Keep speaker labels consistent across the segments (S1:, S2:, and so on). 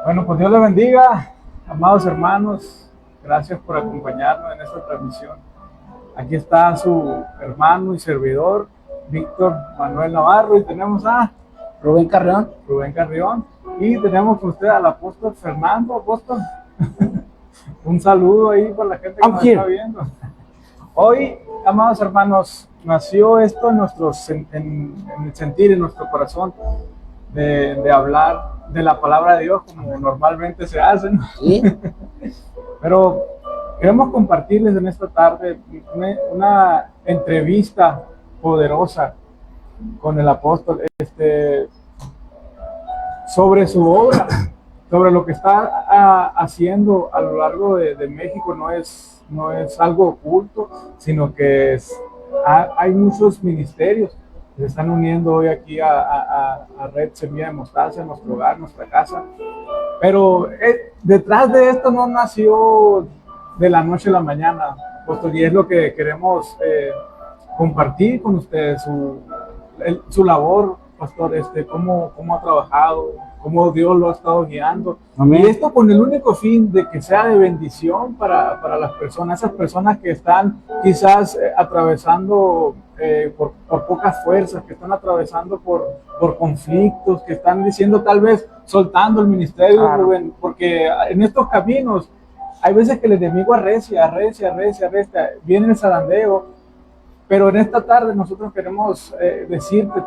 S1: Bueno, pues Dios les bendiga, amados hermanos. Gracias por acompañarnos en esta transmisión. Aquí está su hermano y servidor, Víctor Manuel Navarro, y tenemos a
S2: Rubén Carreón.
S1: Rubén Carrión, y tenemos con usted al apóstol Fernando. Apóstol, un saludo ahí para la gente que nos está viendo. Hoy, amados hermanos, nació esto en el sentir, en nuestro corazón, de hablar de la palabra de Dios como normalmente se hace, ¿no?
S2: ¿Sí?
S1: Pero queremos compartirles en esta tarde una entrevista poderosa con el apóstol sobre su obra, sobre lo que está haciendo a lo largo de México. No es algo oculto, sino que hay muchos ministerios que se están uniendo hoy aquí a Red Semilla de Mostaza, en nuestro hogar, nuestra casa. Pero detrás de esto no nació de la noche a la mañana, apóstol, y es lo que queremos compartir con ustedes, su labor, pastor, cómo ha trabajado, cómo Dios lo ha estado guiando. Amén. Y esto con el único fin de que sea de bendición para las personas, esas personas que están quizás atravesando por pocas fuerzas, que están atravesando por conflictos, que están diciendo tal vez soltando el ministerio, claro. Rubén, porque en estos caminos hay veces que el enemigo arrecia, viene el zarandeo. Pero en esta tarde nosotros queremos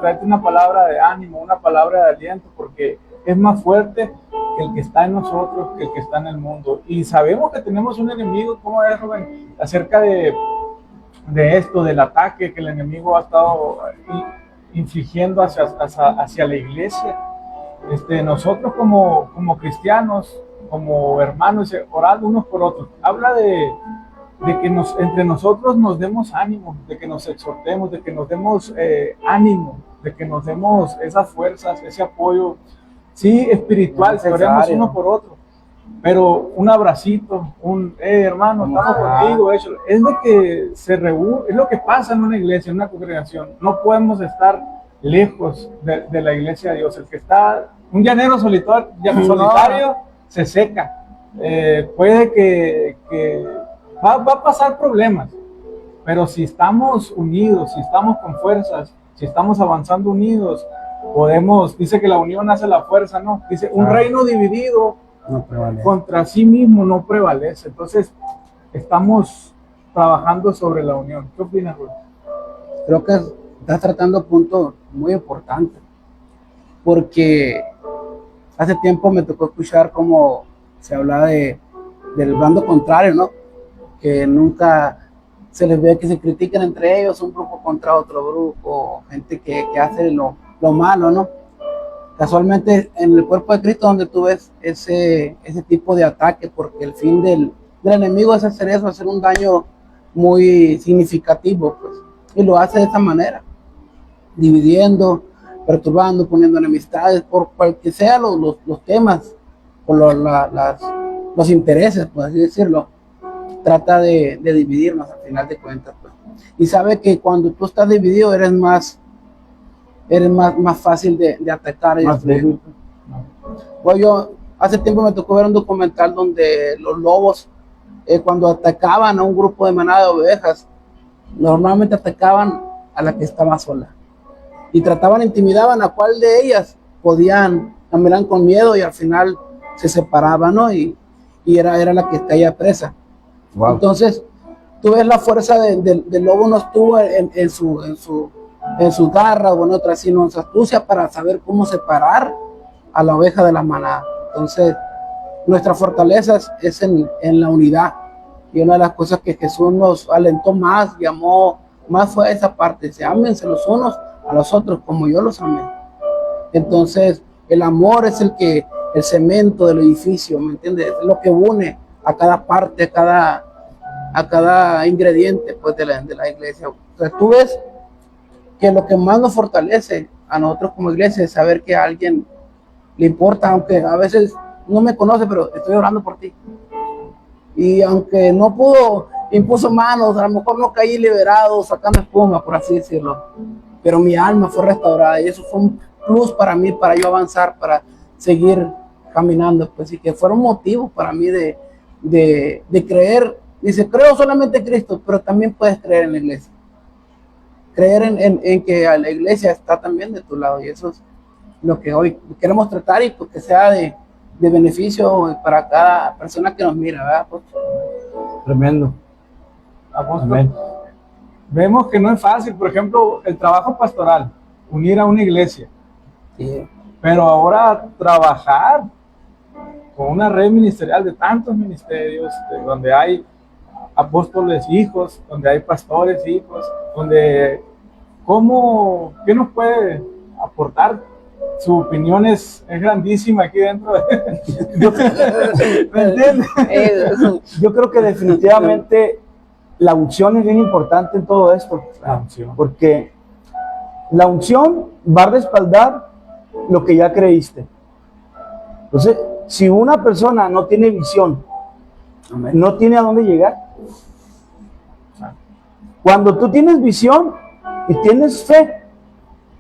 S1: traerte una palabra de ánimo, una palabra de aliento, porque es más fuerte que el que está en nosotros, que el que está en el mundo. Y sabemos que tenemos un enemigo, ¿cómo es, Rubén? Acerca de esto, del ataque que el enemigo ha estado infligiendo hacia la iglesia. Nosotros como cristianos, como hermanos, orando unos por otros. Habla de que entre nosotros nos demos ánimo, de que nos exhortemos, de que nos demos ánimo, de que nos demos esas fuerzas, ese apoyo, sí, espiritual, que oremos uno por otro, pero un abracito, hermano, estamos contigo, es de que se reúne, es lo que pasa en una iglesia, en una congregación. No podemos estar lejos de la iglesia de Dios. El que está, un llanero solitario se seca, puede que va a pasar problemas, pero si estamos unidos, si estamos con fuerzas, si estamos avanzando unidos, dice que la unión hace la fuerza, ¿no? Dice, un reino dividido contra sí mismo no prevalece. Entonces, estamos trabajando sobre la unión. ¿Qué opinas, Rubén?
S2: Creo que estás tratando puntos muy importantes, porque hace tiempo me tocó escuchar cómo se hablaba del bando contrario, ¿no? Que nunca se les ve que se critiquen entre ellos, un grupo contra otro grupo, gente que hace lo malo, ¿no? Casualmente en el cuerpo de Cristo donde tú ves ese tipo de ataque, porque el fin del enemigo es hacer eso, hacer un daño muy significativo, pues, y lo hace de esta manera, dividiendo, perturbando, poniendo enemistades, por cualquier sea los temas, por los intereses, por así decirlo. Trata de dividirnos al final de cuentas, pues. Y sabe que cuando tú estás dividido eres más fácil de atacar. Pues yo hace tiempo me tocó ver un documental donde los lobos, cuando atacaban a un grupo de manada de ovejas, normalmente atacaban a la que estaba sola y intimidaban a cuál de ellas podían caminar con miedo, y al final se separaban, ¿no? Y era la que caía presa. Wow. Entonces, tú ves la fuerza del lobo no estuvo en su garra o en otra, sino en su astucia para saber cómo separar a la oveja de la manada. Entonces, nuestra fortaleza es en la unidad. Y una de las cosas que Jesús nos alentó más, llamó más, fue esa parte: se ámense los unos a los otros como yo los amé. Entonces, el amor es el cemento del edificio, ¿me entiendes? Es lo que une a cada parte, a cada ingrediente, pues, de la iglesia. O sea, tú ves que lo que más nos fortalece a nosotros como iglesia es saber que a alguien le importa, aunque a veces no me conoce, pero estoy orando por ti. Y aunque no impuso manos, a lo mejor no caí liberado, sacando espuma, por así decirlo, pero mi alma fue restaurada, y eso fue un plus para mí, para yo avanzar, para seguir caminando, pues, y que fueron motivos para mí de creer. Dice, creo solamente en Cristo, pero también puedes creer en la iglesia. Creer en que la iglesia está también de tu lado, y eso es lo que hoy queremos tratar, y pues que sea de beneficio para cada persona que nos mira, ¿verdad? Pues,
S3: Tremendo.
S1: Apóstol,
S3: Amén.
S1: vemos que no es fácil, por ejemplo, el trabajo pastoral, unir a una iglesia,
S2: sí,
S1: pero ahora trabajar con una red ministerial de tantos ministerios, donde hay apóstoles hijos, donde hay pastores hijos, donde ¿qué nos puede aportar? Su opinión es grandísima aquí dentro. ¿Me entiendes?
S3: Yo creo que definitivamente la unción es bien importante en todo esto,
S1: La unción.
S3: porque la unción va a respaldar lo que ya creíste. Entonces, si una persona no tiene visión, no tiene a dónde llegar. Cuando tú tienes visión y tienes fe,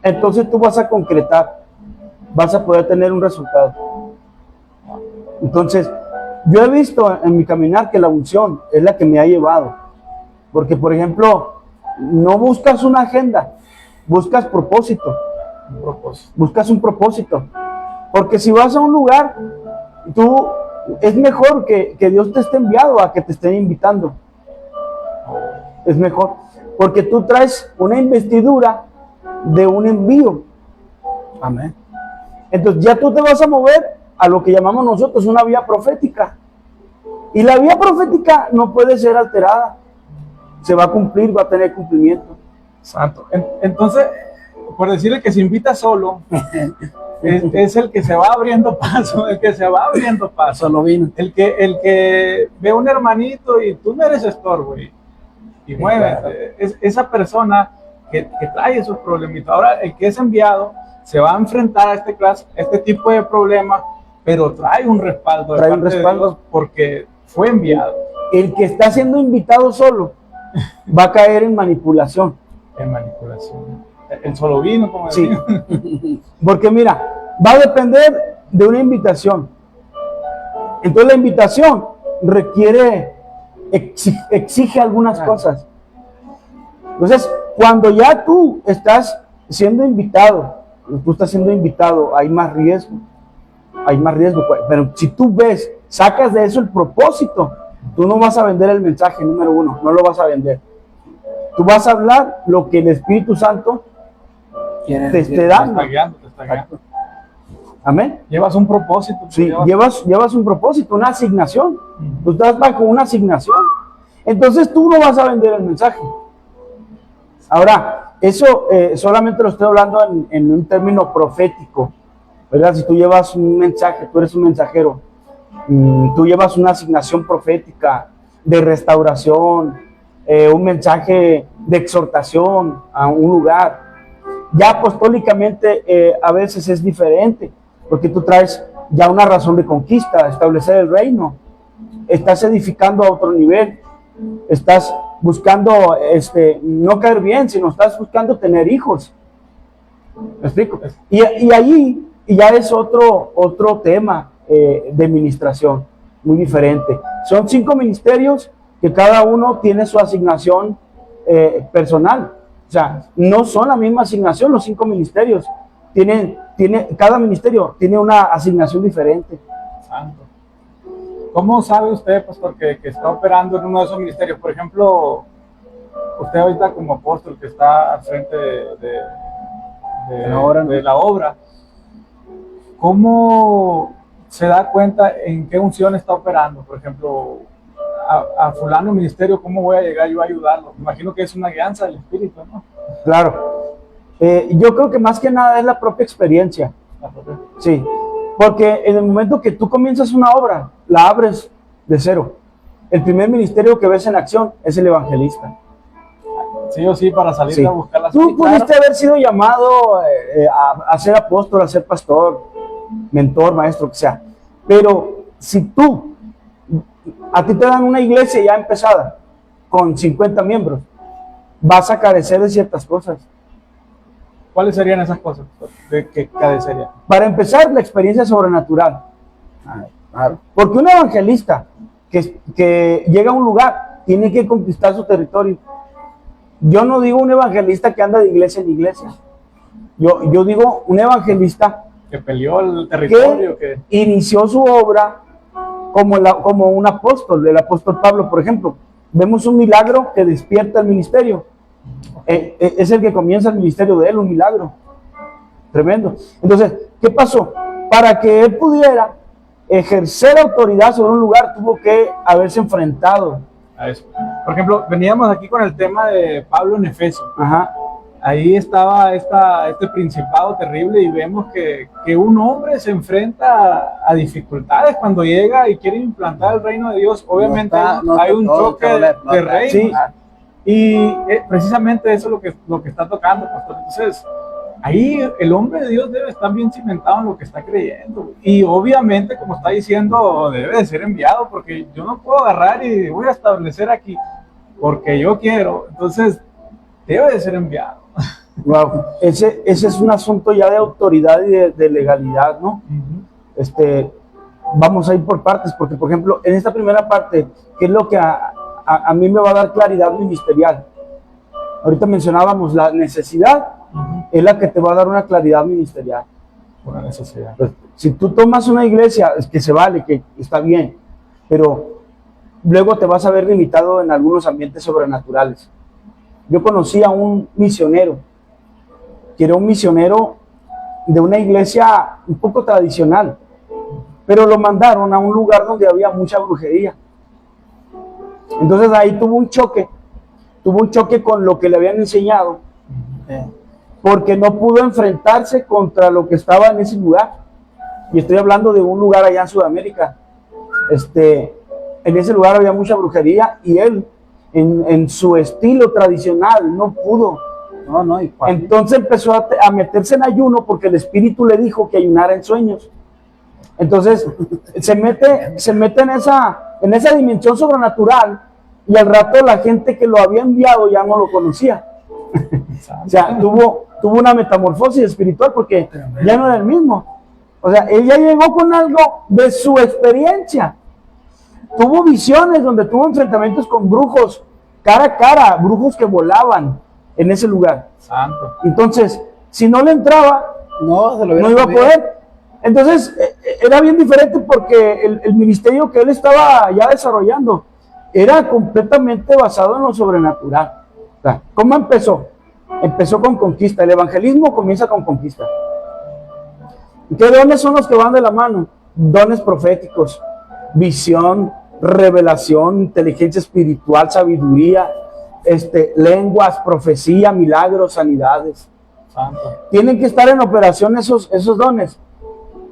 S3: entonces tú vas a concretar, vas a poder tener un resultado. Entonces, yo he visto en mi caminar que la unción es la que me ha llevado. Porque, por ejemplo, no buscas una agenda, buscas propósito.
S1: Un propósito.
S3: Buscas un propósito. Porque si vas a un lugar, es mejor que Dios te esté enviado a que te estén invitando. Es mejor. Porque tú traes una investidura de un envío.
S2: amén.
S3: Entonces ya tú te vas a mover a lo que llamamos nosotros una vía profética. Y la vía profética no puede ser alterada. Se va a cumplir, va a tener cumplimiento.
S1: Santo. Entonces, por decirle que se invita solo, es el que se va abriendo paso, el que se va abriendo paso.
S2: Solo vino.
S1: El que ve un hermanito y tú no eres estorbo y mueve.
S2: Claro.
S1: Esa persona que trae esos problemitas. Ahora, el que es enviado se va a enfrentar a este tipo de problemas, pero trae un respaldo.
S3: Trae un respaldo.
S1: De Dios porque fue enviado.
S3: El que está siendo invitado solo va a caer en manipulación.
S1: En manipulación. El solo vino, como
S3: Sí.
S1: decía.
S3: Porque mira, va a depender de una invitación. Entonces la invitación exige algunas cosas. Entonces, cuando ya tú estás siendo invitado, hay más riesgo. Hay más riesgo. Pero si tú sacas de eso el propósito, tú no vas a vender el mensaje número uno, no lo vas a vender. Tú vas a hablar lo que el Espíritu Santo te esté dando.
S1: Te está guiando.
S3: Amén.
S1: Llevas un propósito.
S3: Sí, llevas un propósito, una asignación. Tú estás bajo una asignación. Entonces tú no vas a vender el mensaje. Ahora, eso solamente lo estoy hablando en un término profético, ¿verdad? Si tú llevas un mensaje, tú eres un mensajero, tú llevas una asignación profética de restauración, un mensaje de exhortación a un lugar. Ya apostólicamente a veces es diferente, porque tú traes ya una razón de conquista, establecer el reino, estás edificando a otro nivel, estás buscando no caer bien, sino estás buscando tener hijos. ¿Me explico? Y allí ya es otro tema de administración muy diferente. Son 5 ministerios que cada uno tiene su asignación personal. O sea, no son la misma asignación los 5 ministerios. Cada ministerio tiene una asignación diferente.
S1: Santo. ¿Cómo sabe usted, pastor, que está operando en uno de esos ministerios? Por ejemplo, usted ahorita como apóstol que está al frente de la obra, ¿cómo se da cuenta en qué unción está operando? Por ejemplo, a fulano ministerio, ¿cómo voy a llegar yo a ayudarlo? Me imagino que es una guianza del Espíritu, ¿no?
S3: Claro. Yo creo que más que nada es la propia experiencia. Sí. Porque en el momento que tú comienzas una obra, la abres de cero. El primer ministerio que ves en acción es el evangelista.
S1: Sí o sí, para salir
S3: Sí.
S1: a buscar las
S3: Tú pudiste haber sido llamado a ser apóstol, a ser pastor, mentor, maestro, que sea. Pero si a ti te dan una iglesia ya empezada, con 50 miembros, vas a carecer de ciertas cosas.
S1: ¿Cuáles serían esas cosas de que carecería?
S3: Para empezar, la experiencia sobrenatural.
S2: Claro.
S3: Porque un evangelista que llega a un lugar tiene que conquistar su territorio. Yo no digo un evangelista que anda de iglesia en iglesia. Yo digo un evangelista
S1: Que peleó el territorio, que
S3: inició su obra como un apóstol, el apóstol Pablo, por ejemplo. Vemos un milagro que despierta el ministerio. Es el que comienza el ministerio de él, un milagro. Tremendo. Entonces, ¿qué pasó? Para que él pudiera ejercer autoridad sobre un lugar, tuvo que haberse enfrentado
S1: a eso. Por ejemplo, veníamos aquí con el tema de Pablo en Efeso.
S3: Ajá.
S1: Ahí estaba este principado terrible y vemos que un hombre se enfrenta a dificultades cuando llega y quiere implantar el reino de Dios. Obviamente hay un choque de reinos.
S3: Sí.
S1: Y precisamente eso es lo que está tocando, pastor. Entonces, ahí el hombre de Dios debe estar bien cimentado en lo que está creyendo. Y obviamente, como está diciendo, debe de ser enviado, porque yo no puedo agarrar y voy a establecer aquí porque yo quiero. Entonces, debe de ser enviado.
S3: Wow. Ese es un asunto ya de autoridad y de legalidad, ¿no? Vamos a ir por partes, porque, por ejemplo, en esta primera parte, ¿qué es lo que a mí me va a dar claridad ministerial? Ahorita mencionábamos la necesidad, es la que te va a dar una claridad ministerial.
S1: Una necesidad.
S3: Pues, si tú tomas una iglesia, es que se vale, que está bien, pero luego te vas a ver limitado en algunos ambientes sobrenaturales. Yo conocí a un misionero, que era un misionero de una iglesia un poco tradicional, pero lo mandaron a un lugar donde había mucha brujería. Entonces ahí tuvo un choque con lo que le habían enseñado, porque no pudo enfrentarse contra lo que estaba en ese lugar. Y estoy hablando de un lugar allá en Sudamérica. En ese lugar había mucha brujería y él, en su estilo tradicional, no pudo. Entonces empezó a meterse en ayuno porque el Espíritu le dijo que ayunara en sueños. Entonces se mete en esa dimensión sobrenatural y al rato la gente que lo había enviado ya no lo conocía. O sea, tuvo una metamorfosis espiritual porque ya no era el mismo. O sea, él ya llegó con algo de su experiencia. Tuvo visiones donde tuvo enfrentamientos con brujos, cara a cara, brujos que volaban en ese lugar.
S1: Santo.
S3: Entonces, si no le entraba, no iba a poder. Entonces, era bien diferente porque el ministerio que él estaba ya desarrollando era completamente basado en lo sobrenatural. O sea, ¿cómo empezó? Empezó con conquista. El evangelismo comienza con conquista. ¿Qué dones son los que van de la mano? Dones proféticos, visión, revelación, inteligencia espiritual, sabiduría, lenguas, profecía, milagros, sanidades.
S1: Santo.
S3: Tienen que estar en operación esos dones.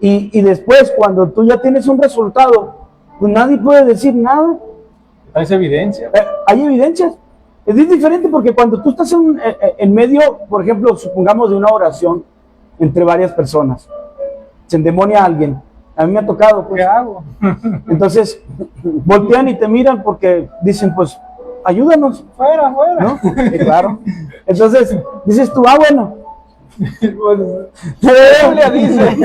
S3: Y después, cuando tú ya tienes un resultado, pues nadie puede decir nada.
S1: Hay evidencia.
S3: Hay evidencias. Es diferente porque cuando tú estás en medio, por ejemplo, supongamos de una oración entre varias personas, se endemonia a alguien. A mí me ha tocado, pues.
S1: ¿Qué hago?
S3: Entonces, voltean y te miran porque dicen, pues, ayúdanos.
S1: Fuera.
S3: ¿No? Sí, claro. Entonces, dices tú, bueno.
S1: La Biblia dice.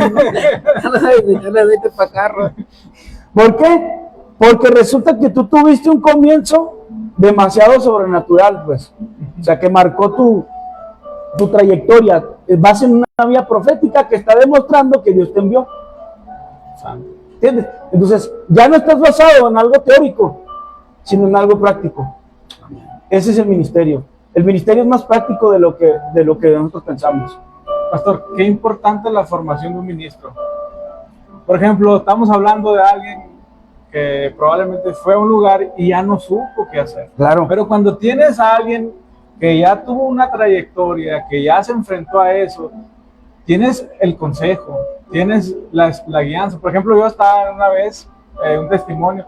S3: ¿Por qué? Porque resulta que tú tuviste un comienzo demasiado sobrenatural, pues. O sea, que marcó tu trayectoria. Vas en una vía profética que está demostrando que Dios te envió. ¿Entiendes? Entonces, ya no estás basado en algo teórico, sino en algo práctico. Ese es el ministerio. El ministerio es más práctico de lo que nosotros pensamos.
S1: Pastor, qué importante es la formación de un ministro. Por ejemplo, estamos hablando de alguien que probablemente fue a un lugar y ya no supo qué hacer.
S3: Claro.
S1: Pero cuando tienes a alguien que ya tuvo una trayectoria, que ya se enfrentó a eso, tienes el consejo, tienes la guianza. Por ejemplo, yo estaba una vez, un testimonio,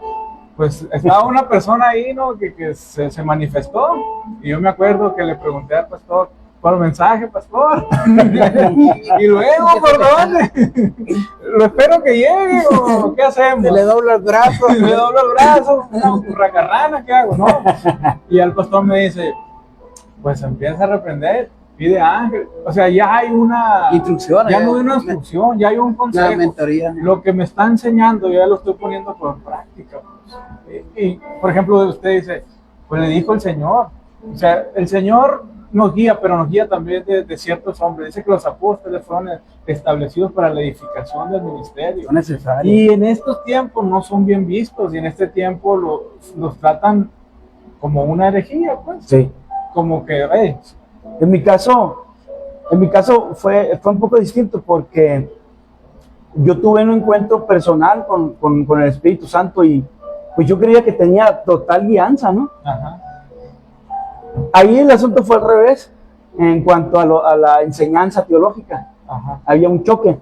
S1: pues estaba una persona ahí, ¿no? que se manifestó, y yo me acuerdo que le pregunté al pastor, por mensaje, pastor, y luego, ¿por dónde? Lo espero que llegue, o ¿qué hacemos?
S2: Se le dobla el brazo.
S1: Le doblo el brazo, una burracarrana, ¿qué hago? No. Y el pastor me dice, pues empieza a reprender pide Ángel. O sea, ya hay una
S2: Instrucción.
S1: ya no hay una instrucción, ya hay un
S2: Una
S1: consejo.
S2: mentoría.
S1: Lo que me está enseñando, yo ya lo estoy poniendo por práctica. Pues. Y, por ejemplo, usted dice, pues le dijo el Señor. O sea, el Señor nos guía, pero nos guía también de ciertos hombres. Dice que los apóstoles fueron establecidos para la edificación del ministerio.
S2: Es necesario.
S1: Y en estos tiempos no son bien vistos, y en este tiempo los tratan como una herejía, pues.
S3: Sí.
S1: Como que, hey.
S3: En mi caso fue un poco distinto porque yo tuve un encuentro personal con el Espíritu Santo y pues yo creía que tenía total guianza, ¿no?
S1: Ajá.
S3: Ahí el asunto fue al revés en cuanto a la enseñanza teológica.
S1: Ajá.
S3: Había un choque,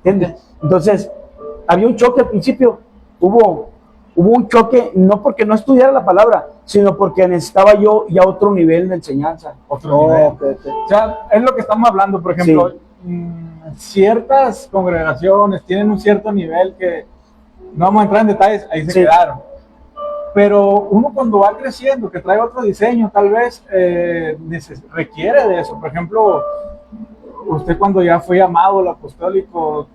S3: ¿entiendes? Entonces, había un choque al principio, hubo un choque, no porque no estudiara la palabra, sino porque necesitaba yo ya otro nivel de enseña.
S1: Otro nivel.
S2: Okay.
S1: O sea, es lo que estamos hablando, por ejemplo, ciertas congregaciones tienen un cierto nivel que no vamos a entrar en detalles, ahí se quedaron. Pero uno cuando va creciendo, que trae otro diseño, tal vez requiere de eso. Por ejemplo, usted cuando ya fue llamado al apostólico,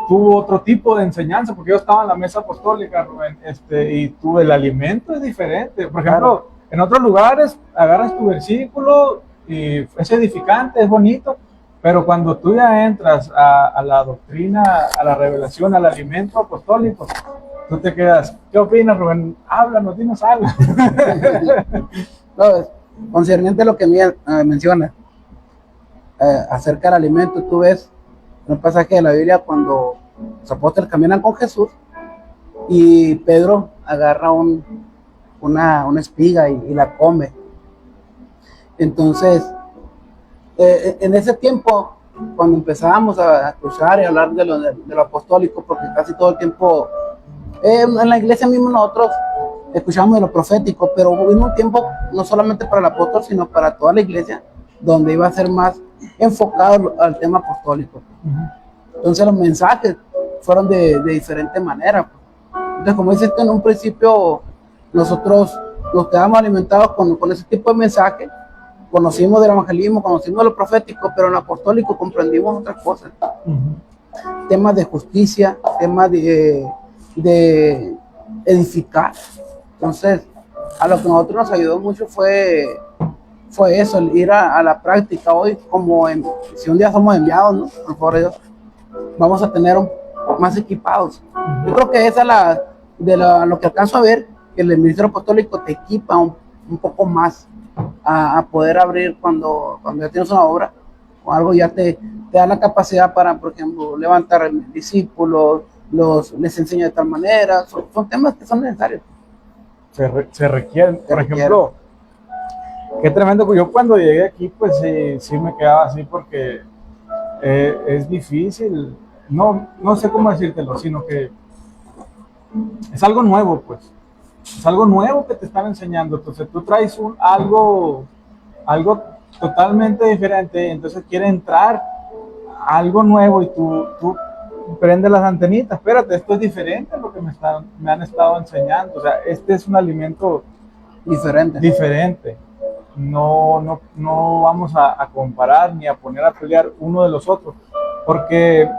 S1: tuvo otro tipo de enseñanza, porque yo estaba en la mesa apostólica, Rubén, y tuve el alimento es diferente. Por ejemplo, en otros lugares agarras tu versículo y es edificante, es bonito, pero cuando tú ya entras a la doctrina, a la revelación, al alimento apostólico, tú te quedas, ¿qué opinas, Rubén? Háblanos, dinos algo.
S2: No, concerniente a lo que menciona acerca del alimento, tú ves un pasaje de la Biblia cuando los apóstoles caminan con Jesús y Pedro agarra una espiga y la come. Entonces, en ese tiempo, cuando empezábamos a escuchar y hablar de lo apostólico, porque casi todo el tiempo en la iglesia mismo nosotros escuchamos de lo profético, pero hubo un tiempo no solamente para el apóstol, sino para toda la iglesia, donde iba a ser más enfocado al tema apostólico. Entonces los mensajes fueron de diferente manera. Entonces, como dices, en un principio nosotros nos quedamos alimentados con ese tipo de mensajes, conocimos del evangelismo, conocimos de lo profético, pero en lo apostólico comprendimos otras cosas. Temas de justicia, temas de edificar. Entonces, a lo que nosotros nos ayudó mucho fue eso, el ir a la práctica hoy, como si un día somos enviados, ¿no? Por favor de Dios, vamos a tener más equipados. Yo creo que esa es lo que alcanzo a ver, que el ministerio apostólico te equipa un poco más a poder abrir cuando ya tienes una obra o algo, ya te da la capacidad para, por ejemplo, levantar discípulos, les enseña de tal manera. Son temas que son necesarios.
S1: Se requieren, por ejemplo, qué tremendo. Yo cuando llegué aquí, pues sí me quedaba así porque es difícil, no sé cómo decírtelo, sino que es algo nuevo, pues. Es algo nuevo que te están enseñando. Entonces tú traes algo totalmente diferente, entonces quiere entrar a algo nuevo y tú prende las antenitas. Espérate, esto es diferente a lo que me han estado enseñando. O sea, este es un alimento diferente. No vamos a comparar ni a poner a pelear uno de los otros, porque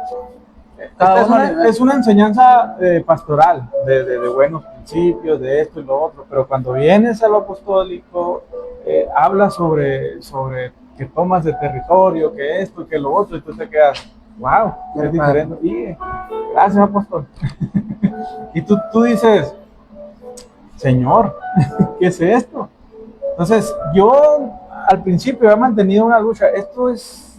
S1: es una enseñanza pastoral, de buenos principios, de esto y lo otro, pero cuando vienes a lo apostólico, habla sobre que tomas de territorio, que esto y que lo otro, y tú te quedas, wow, es diferente. Y gracias, apóstol. Y tú dices, Señor, ¿qué es esto? Entonces, yo al principio he mantenido una lucha. Esto es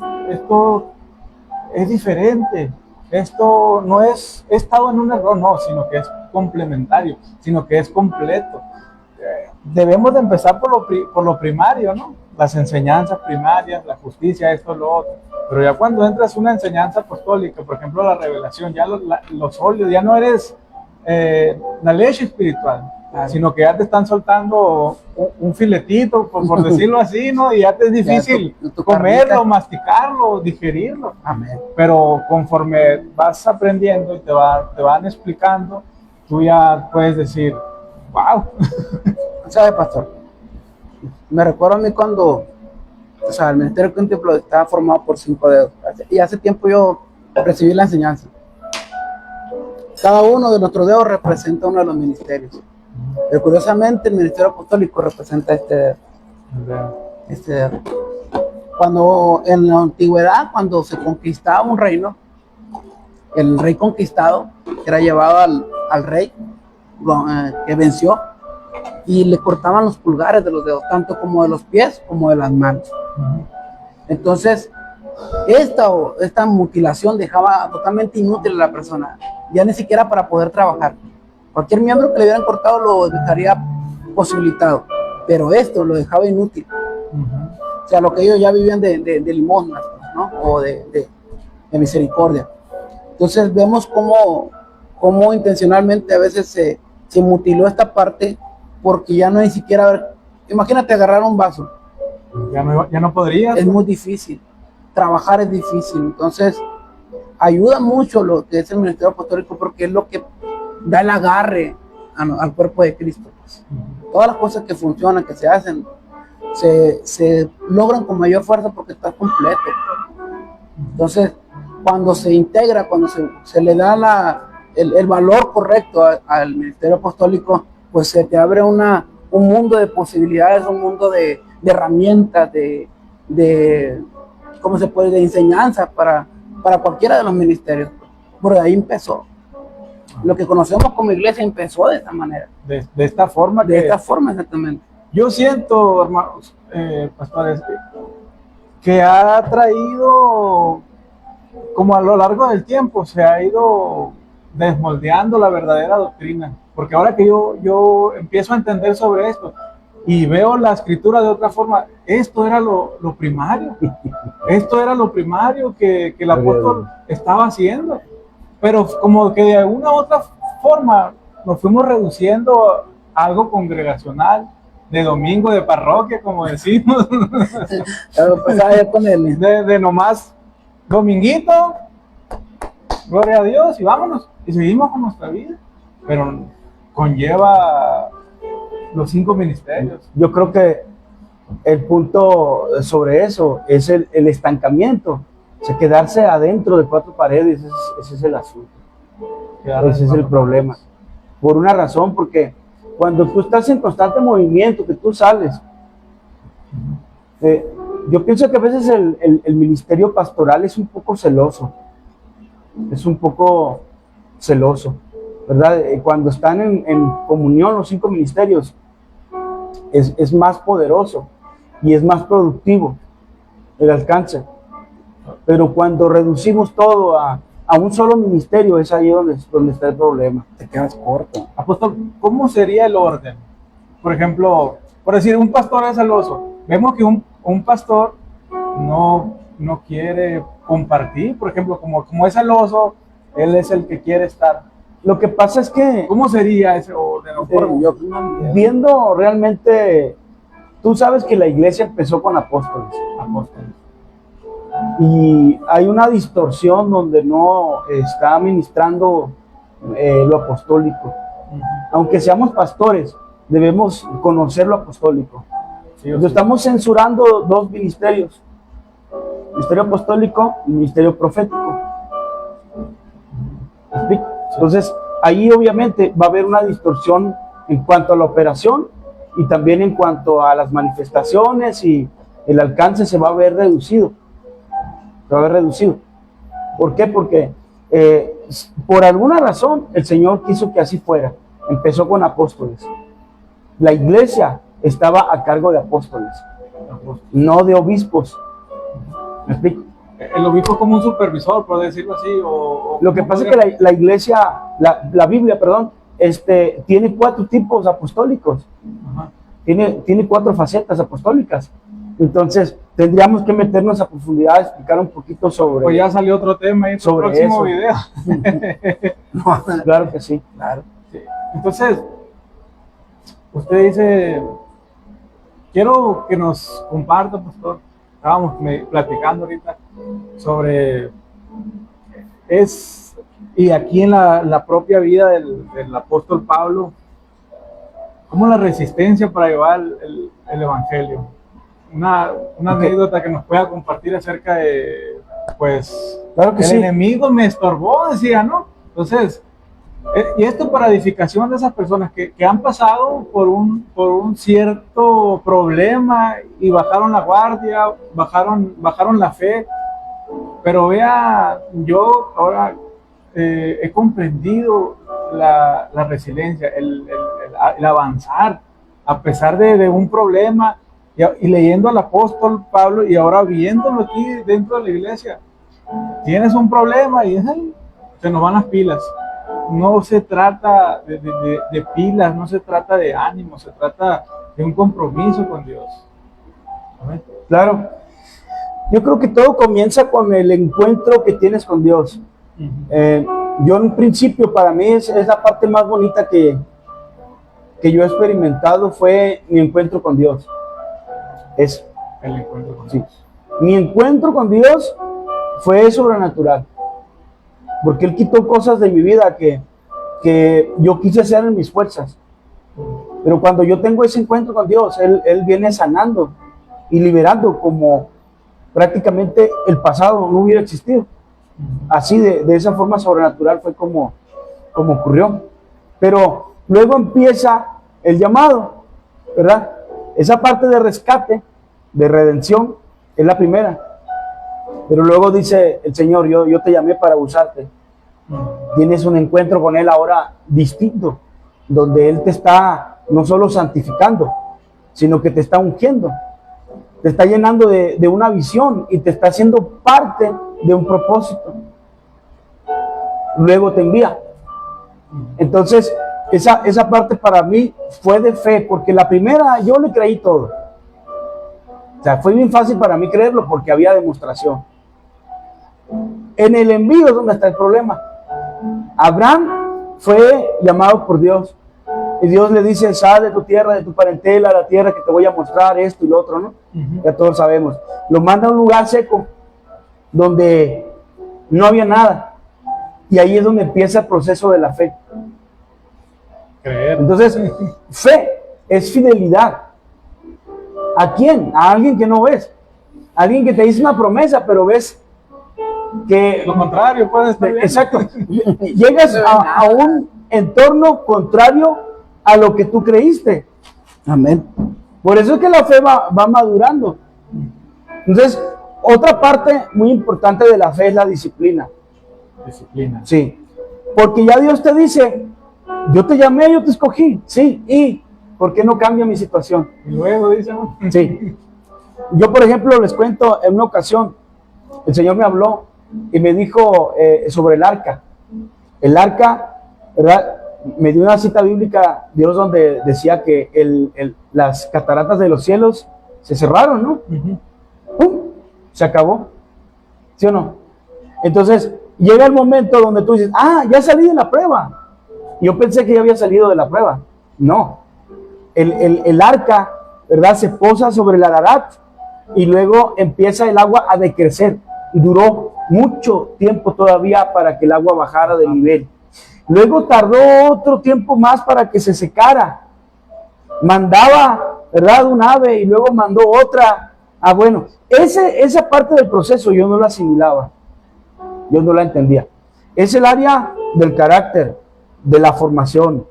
S1: diferente. Esto no es, he estado en un error, no, sino que es complementario, sino que es completo. Debemos de empezar por lo primario, ¿no? Las enseñanzas primarias, la justicia, esto, lo otro. Pero ya cuando entras a una enseñanza apostólica, por ejemplo, la revelación, ya los óleos, ya no eres la leche espiritual, sino que ya te están soltando un filetito, por decirlo así, ¿no? Y ya te es difícil comerlo, masticarlo, digerirlo.
S2: Amén.
S1: Pero conforme vas aprendiendo y te van explicando, tú ya puedes decir, wow.
S2: ¿Sabe, pastor? Me recuerdo a mí cuando O sea, el ministerio del templo está formado por 5 dedos. Y hace tiempo yo recibí la enseñanza. Cada uno de nuestros dedos representa uno de los ministerios. Pero curiosamente el ministerio apostólico representa este dedo. Este dedo. Cuando en la antigüedad, cuando se conquistaba un reino, el rey conquistado era llevado al rey que venció y le cortaban los pulgares de los dedos, tanto como de los pies como de las manos. Entonces, esta mutilación dejaba totalmente inútil a la persona, ya ni siquiera para poder trabajar. Cualquier miembro que le hubieran cortado lo dejaría posibilitado, pero esto lo dejaba inútil. O sea, lo que ellos ya vivían de limosnas, ¿no? O de misericordia. Entonces vemos cómo intencionalmente a veces se mutiló esta parte, porque ya no hay ni siquiera, imagínate agarrar un vaso.
S1: Ya no podrías.
S2: Es muy difícil, trabajar es difícil. Entonces ayuda mucho lo que es el ministerio apostólico, porque es lo que da el agarre al cuerpo de Cristo. Todas las cosas que funcionan, que se hacen, se logran con mayor fuerza porque está completo. Entonces, cuando se integra, cuando se le da el valor correcto al ministerio apostólico, pues se te abre un mundo de posibilidades, un mundo de herramientas, ¿cómo se puede? De enseñanza para cualquiera de los ministerios. Por ahí empezó. Lo que conocemos como iglesia empezó de esta manera.
S1: De esta forma.
S2: De esta forma, exactamente.
S1: Yo siento, hermanos, pastores, que ha traído, como a lo largo del tiempo, se ha ido desmoldeando la verdadera doctrina. Porque ahora que yo empiezo a entender sobre esto y veo la escritura de otra forma, esto era lo primario. Esto era lo primario que el apóstol estaba haciendo. Pero como que de alguna u otra forma nos fuimos reduciendo a algo congregacional, de domingo, de parroquia, como decimos. De nomás dominguito, gloria a Dios, y vámonos, y seguimos con nuestra vida. Pero conlleva los 5 ministerios.
S3: Yo creo que el punto sobre eso es el estancamiento. O sea, quedarse adentro de 4 paredes, ese es el asunto. Ese es el problema. Por una razón, porque cuando tú estás en constante movimiento, que tú sales, yo pienso que a veces el ministerio pastoral es un poco celoso. Es un poco celoso, ¿verdad? Cuando están en comunión los 5 ministerios, es más poderoso y es más productivo el alcance. Pero cuando reducimos todo a un solo ministerio, es ahí donde está el problema.
S2: Te quedas corto.
S1: Apóstol, ¿cómo sería el orden? Por ejemplo, por decir, un pastor es celoso. Vemos que un pastor no quiere compartir, por ejemplo, como es celoso, él es el que quiere estar.
S3: Lo que pasa es que,
S1: ¿cómo sería ese orden?
S3: Viendo realmente, tú sabes que la iglesia empezó con apóstoles. Y hay una distorsión donde no está ministrando lo apostólico. Aunque seamos pastores, debemos conocer lo apostólico. Estamos censurando 2 ministerios: ministerio apostólico y ministerio profético. Entonces, ahí obviamente va a haber una distorsión en cuanto a la operación y también en cuanto a las manifestaciones, y el alcance se va a ver reducido. ¿Por qué? Porque por alguna razón el Señor quiso que así fuera. Empezó con apóstoles. La iglesia estaba a cargo de apóstoles, no de obispos. ¿Me explico?
S1: El obispo como un supervisor, por decirlo así.
S3: Lo que pasa es que la iglesia, la Biblia, perdón, tiene 4 tipos apostólicos. Tiene 4 facetas apostólicas. Entonces, tendríamos que meternos a profundidad, explicar un poquito sobre...
S1: Pues ya salió otro tema en el próximo video.
S3: Claro que sí.
S2: Claro.
S1: Sí. Entonces, usted dice, quiero que nos comparta, pastor. Estábamos platicando ahorita sobre... y aquí en la propia vida del apóstol Pablo, ¿cómo la resistencia para llevar el evangelio? una
S3: Ok.
S1: anécdota que nos pueda compartir acerca de, pues,
S3: Claro que
S1: el
S3: sí.
S1: enemigo me estorbó, decía, ¿no? Entonces, y esto para edificación de esas personas que han pasado por un cierto problema y bajaron la guardia, bajaron la fe, pero vea, yo ahora he comprendido la resiliencia, el avanzar a pesar de un problema y leyendo al apóstol Pablo y ahora viéndolo aquí dentro de la iglesia. Tienes un problema y se nos van las pilas. No se trata de pilas, no se trata de ánimo, se trata de un compromiso con Dios. Amén.
S3: Claro. Yo creo que todo comienza con el encuentro que tienes con Dios. Yo en principio, para mí es la parte más bonita que yo he experimentado, fue mi encuentro con Dios. Es,
S1: El encuentro con
S3: sí.
S1: Dios.
S3: Mi encuentro con Dios fue sobrenatural, porque Él quitó cosas de mi vida que yo quise hacer en mis fuerzas. Pero cuando yo tengo ese encuentro con Dios, Él viene sanando y liberando, como prácticamente el pasado no hubiera existido. Así de esa forma sobrenatural fue como ocurrió. Pero luego empieza el llamado, ¿verdad? Esa parte de rescate, de redención, es la primera. Pero luego dice el Señor, yo te llamé para usarte. Tienes un encuentro con Él ahora distinto, donde Él te está no solo santificando, sino que te está ungiendo, te está llenando de una visión y te está haciendo parte de un propósito. Luego te envía. Entonces, esa parte para mí fue de fe, porque la primera yo le creí todo. O sea, fue bien fácil para mí creerlo porque había demostración. En el envío es donde está el problema. Abraham fue llamado por Dios y Dios le dice: sal de tu tierra, de tu parentela, a la tierra que te voy a mostrar, esto y lo otro, ¿no? Ya todos sabemos. Lo manda a un lugar seco donde no había nada, y ahí es donde empieza el proceso de la fe.
S1: Creer.
S3: Entonces, fe es fidelidad. ¿A quién? A alguien que no ves, a alguien que te dice una promesa, pero ves que
S1: Lo contrario puede estar bien.
S3: exacto, llegas a un entorno contrario a lo que tú creíste.
S2: Amén.
S3: Por eso es que la fe va madurando. Entonces, otra parte muy importante de la fe es la disciplina.
S1: Disciplina.
S3: Sí, porque ya Dios te dice: yo te llamé, yo te escogí. Sí, ¿y por qué no cambia mi situación?
S1: Y luego dice, ¿no?
S3: Sí. Yo, por ejemplo, les cuento, en una ocasión, el Señor me habló y me dijo sobre el arca. El arca, ¿verdad? Me dio una cita bíblica, Dios, donde decía que las cataratas de los cielos se cerraron, ¿no? ¡Pum! Se acabó. ¿Sí o no? Entonces, llega el momento donde tú dices: ya salí de la prueba. Yo pensé que ya había salido de la prueba. No. El arca, ¿verdad?, se posa sobre el Ararat y luego empieza el agua a decrecer. Y duró mucho tiempo todavía para que el agua bajara de nivel. Luego tardó otro tiempo más para que se secara. Mandaba, ¿verdad?, un ave y luego mandó otra. Bueno, esa parte del proceso yo no la asimilaba. Yo no la entendía. Es el área del carácter, de la formación.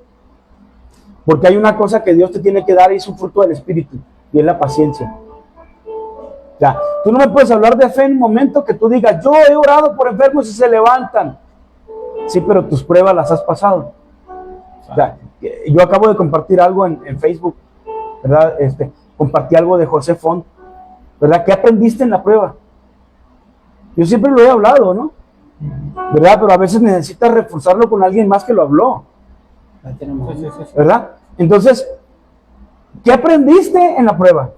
S3: Porque hay una cosa que Dios te tiene que dar y es un fruto del Espíritu, y es la paciencia. O sea, tú no me puedes hablar de fe en un momento que tú digas: yo he orado por enfermos y se levantan. Sí, pero tus pruebas las has pasado. O sea, yo acabo de compartir algo en Facebook, ¿verdad? Compartí algo de José Font, ¿verdad? ¿Qué aprendiste en la prueba? Yo siempre lo he hablado, ¿no? ¿Verdad? Pero a veces necesitas reforzarlo con alguien más que lo habló, ¿verdad? Entonces, ¿qué aprendiste en la prueba?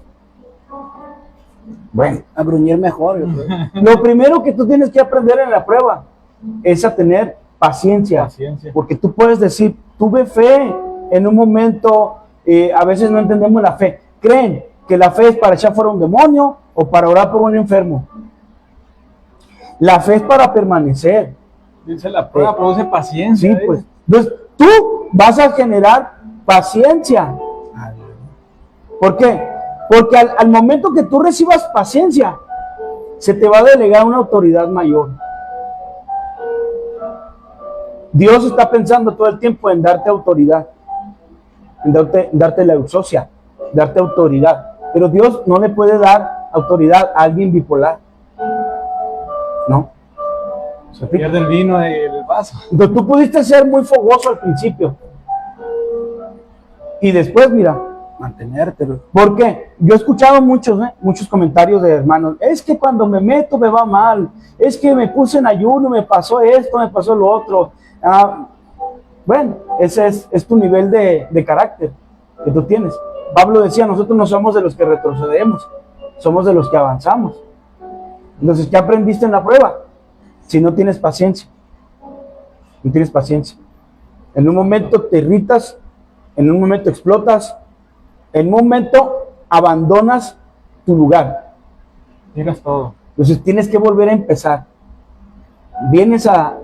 S3: Bueno,
S2: A gruñir mejor. Yo creo.
S3: lo primero que tú tienes que aprender en la prueba es a tener paciencia.
S1: Paciencia.
S3: Porque tú puedes decir: tuve fe en un momento, a veces no entendemos la fe. Creen que la fe es para echar fuera un demonio o para orar por un enfermo. La fe es para permanecer.
S1: Dice, la prueba produce paciencia.
S3: Sí, pues. Entonces, tú vas a generar paciencia. ¿Por qué? Porque al momento que tú recibas paciencia, se te va a delegar una autoridad mayor. Dios está pensando todo el tiempo en darte autoridad, en darte la exousia, darte autoridad. Pero Dios no le puede dar autoridad a alguien bipolar. No.
S1: Se pierde el vino del vaso.
S3: Entonces, tú pudiste ser muy fogoso al principio. Y después, mira,
S2: Mantenértelo.
S3: ¿por qué? Yo he escuchado muchos comentarios de hermanos. Es que cuando me meto me va mal. Es que me puse en ayuno, me pasó esto, me pasó lo otro. Bueno, ese es tu nivel de carácter que tú tienes. Pablo decía, nosotros no somos de los que retrocedemos, somos de los que avanzamos. Entonces, ¿qué aprendiste en la prueba? Si no tienes paciencia. No tienes paciencia. En un momento te irritas, en un momento explotas, en un momento abandonas tu lugar.
S1: Tienes todo.
S3: Entonces tienes que volver a empezar. Vienes a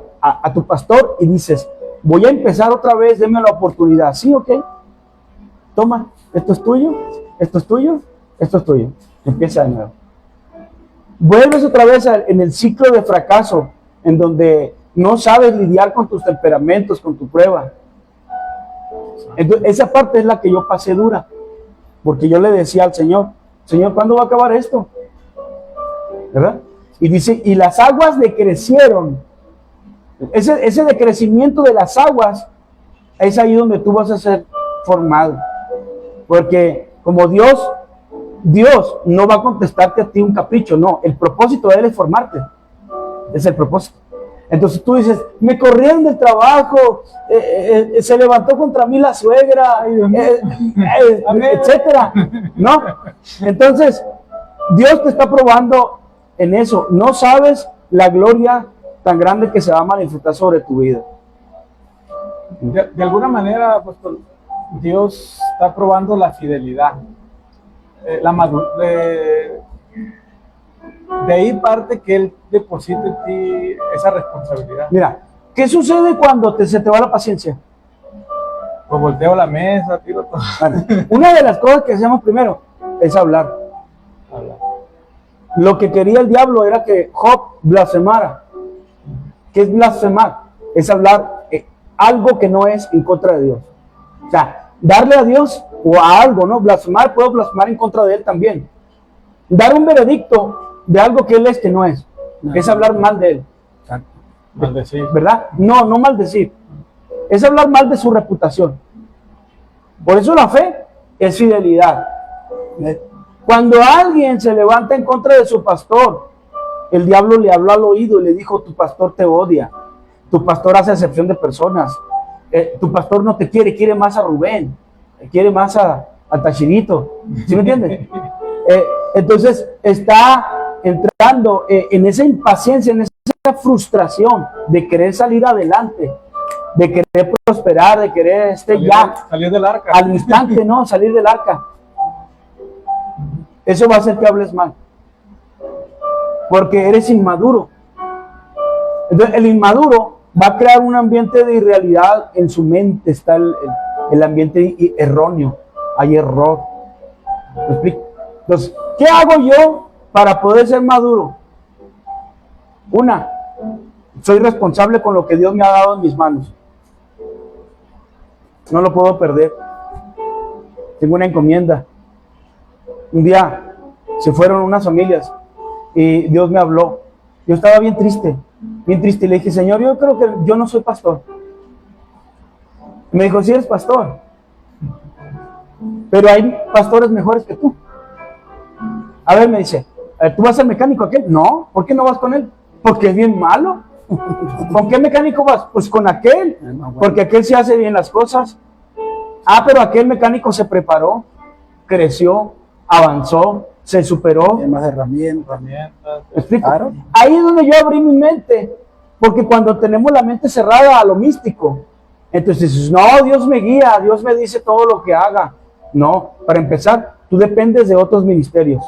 S3: tu pastor y dices, voy a empezar otra vez, déme la oportunidad. Sí, ok. Toma, esto es tuyo, esto es tuyo, esto es tuyo. Empieza de nuevo. Vuelves otra vez en el ciclo de fracaso, en donde no sabes lidiar con tus temperamentos, con tu prueba. Entonces, esa parte es la que yo pasé dura, porque yo le decía al Señor, Señor, ¿cuándo va a acabar esto? ¿Verdad? Y dice, y las aguas decrecieron. Ese decrecimiento de las aguas es ahí donde tú vas a ser formado. Porque como Dios no va a contestarte a ti un capricho, no, el propósito de Él es formarte. Es el propósito. Entonces tú dices, me corrieron del trabajo, se levantó contra mí la suegra, etcétera. ¿No? Entonces, Dios te está probando en eso. No sabes la gloria tan grande que se va a manifestar sobre tu vida.
S1: De alguna manera, apóstol, Dios está probando la fidelidad, la madurez. De ahí parte que Él deposite en ti esa responsabilidad.
S3: Mira, ¿qué sucede cuando se te va la paciencia?
S1: Pues volteo la mesa, tiro todo.
S3: Bueno, una de las cosas que hacemos primero es hablar. Lo que quería el diablo era que Job blasfemara. ¿Qué es blasfemar? Es hablar algo que no es en contra de Dios. O sea, darle a Dios o a algo, ¿no? Blasfemar, puedo blasfemar en contra de Él también. Dar un veredicto de algo que Él es que no es. Es hablar mal de Él.
S1: Maldecir.
S3: ¿Verdad? No maldecir. Es hablar mal de su reputación. Por eso la fe es fidelidad. Cuando alguien se levanta en contra de su pastor, el diablo le habló al oído y le dijo, tu pastor te odia, tu pastor hace acepción de personas, tu pastor no te quiere, quiere más a Rubén, quiere más a Tachirito. ¿Sí me entiendes? Entonces está entrando en esa impaciencia, en esa frustración de querer salir adelante, de querer prosperar, de querer
S1: salir del arca.
S3: al instante, ¿no? Salir del arca. Eso va a hacer que hables mal, porque eres inmaduro. Entonces el inmaduro va a crear un ambiente de irrealidad en su mente, está el ambiente erróneo, hay error. ¿Me explico? Entonces, ¿qué hago yo para poder ser maduro? Una, soy responsable con lo que Dios me ha dado en mis manos. No lo puedo perder. Tengo una encomienda. Un día se fueron unas familias y Dios me habló. Yo estaba bien triste. Y le dije, Señor, yo creo que yo no soy pastor. Y me dijo, sí eres pastor, pero hay pastores mejores que tú. A ver, me dice, ¿tú vas al mecánico aquel? No, ¿por qué no vas con él? Porque es bien malo. ¿Con qué mecánico vas? Pues con aquel, porque aquel se hace bien las cosas. Ah, pero aquel mecánico se preparó, creció, avanzó, se superó.
S2: Hay más herramientas.
S3: ¿Me explico? Claro. Ahí es donde yo abrí mi mente, porque cuando tenemos la mente cerrada a lo místico, entonces dices, no, Dios me guía, Dios me dice todo lo que haga. No, para empezar, tú dependes de otros ministerios.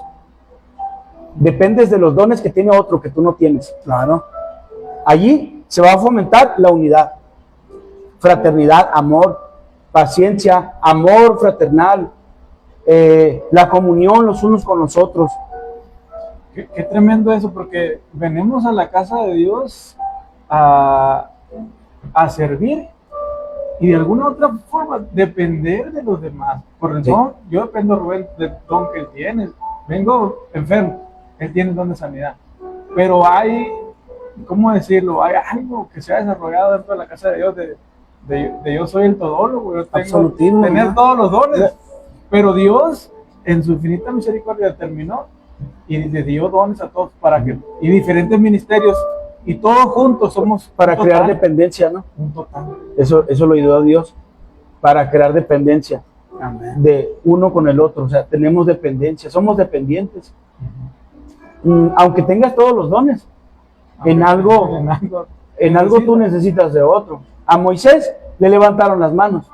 S3: Dependes de los dones que tiene otro que tú no tienes. Claro. Allí se va a fomentar la unidad, fraternidad, amor, paciencia, amor fraternal, la comunión los unos con los otros.
S1: Qué tremendo eso, porque venimos a la casa de Dios a servir y de alguna otra forma depender de los demás. Por el don, yo dependo, Rubén, del don que él tiene. Vengo enfermo, él tiene el don de sanidad. Pero hay, ¿cómo decirlo? Hay algo que se ha desarrollado dentro de la casa de Dios, de yo soy el todólogo, yo tengo tener, ¿no?, todos los dones. Pero Dios, en su infinita misericordia, determinó y le dio dones a todos para que, y diferentes ministerios, y todos juntos somos
S3: para crear dependencia, ¿no?
S1: Un total.
S3: Eso lo ayudó a Dios, para crear dependencia. Amén. De uno con el otro. O sea, tenemos dependencia, somos dependientes. Aunque tengas todos los dones, en algo tú necesitas de otro. A Moisés le levantaron las manos.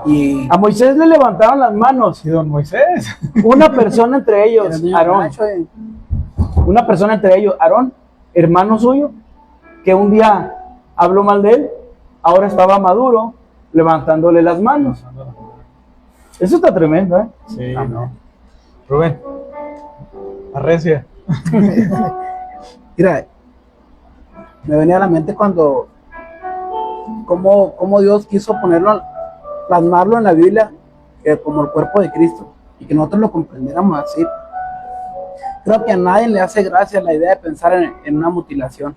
S3: Y a Moisés le levantaron las manos.
S1: ¿Y don Moisés?
S3: Una persona entre ellos, Aarón. Una persona entre ellos, Aarón, hermano suyo, que un día habló mal de él, ahora estaba maduro, levantándole las manos. Eso está tremendo, ¿eh?
S1: Sí, no. Rubén, arrecia.
S2: Mira, me venía a la mente cuando, cómo Dios quiso ponerlo, plasmarlo en la Biblia, como el cuerpo de Cristo, y que nosotros lo comprendiéramos así. Creo que a nadie le hace gracia la idea de pensar en una mutilación,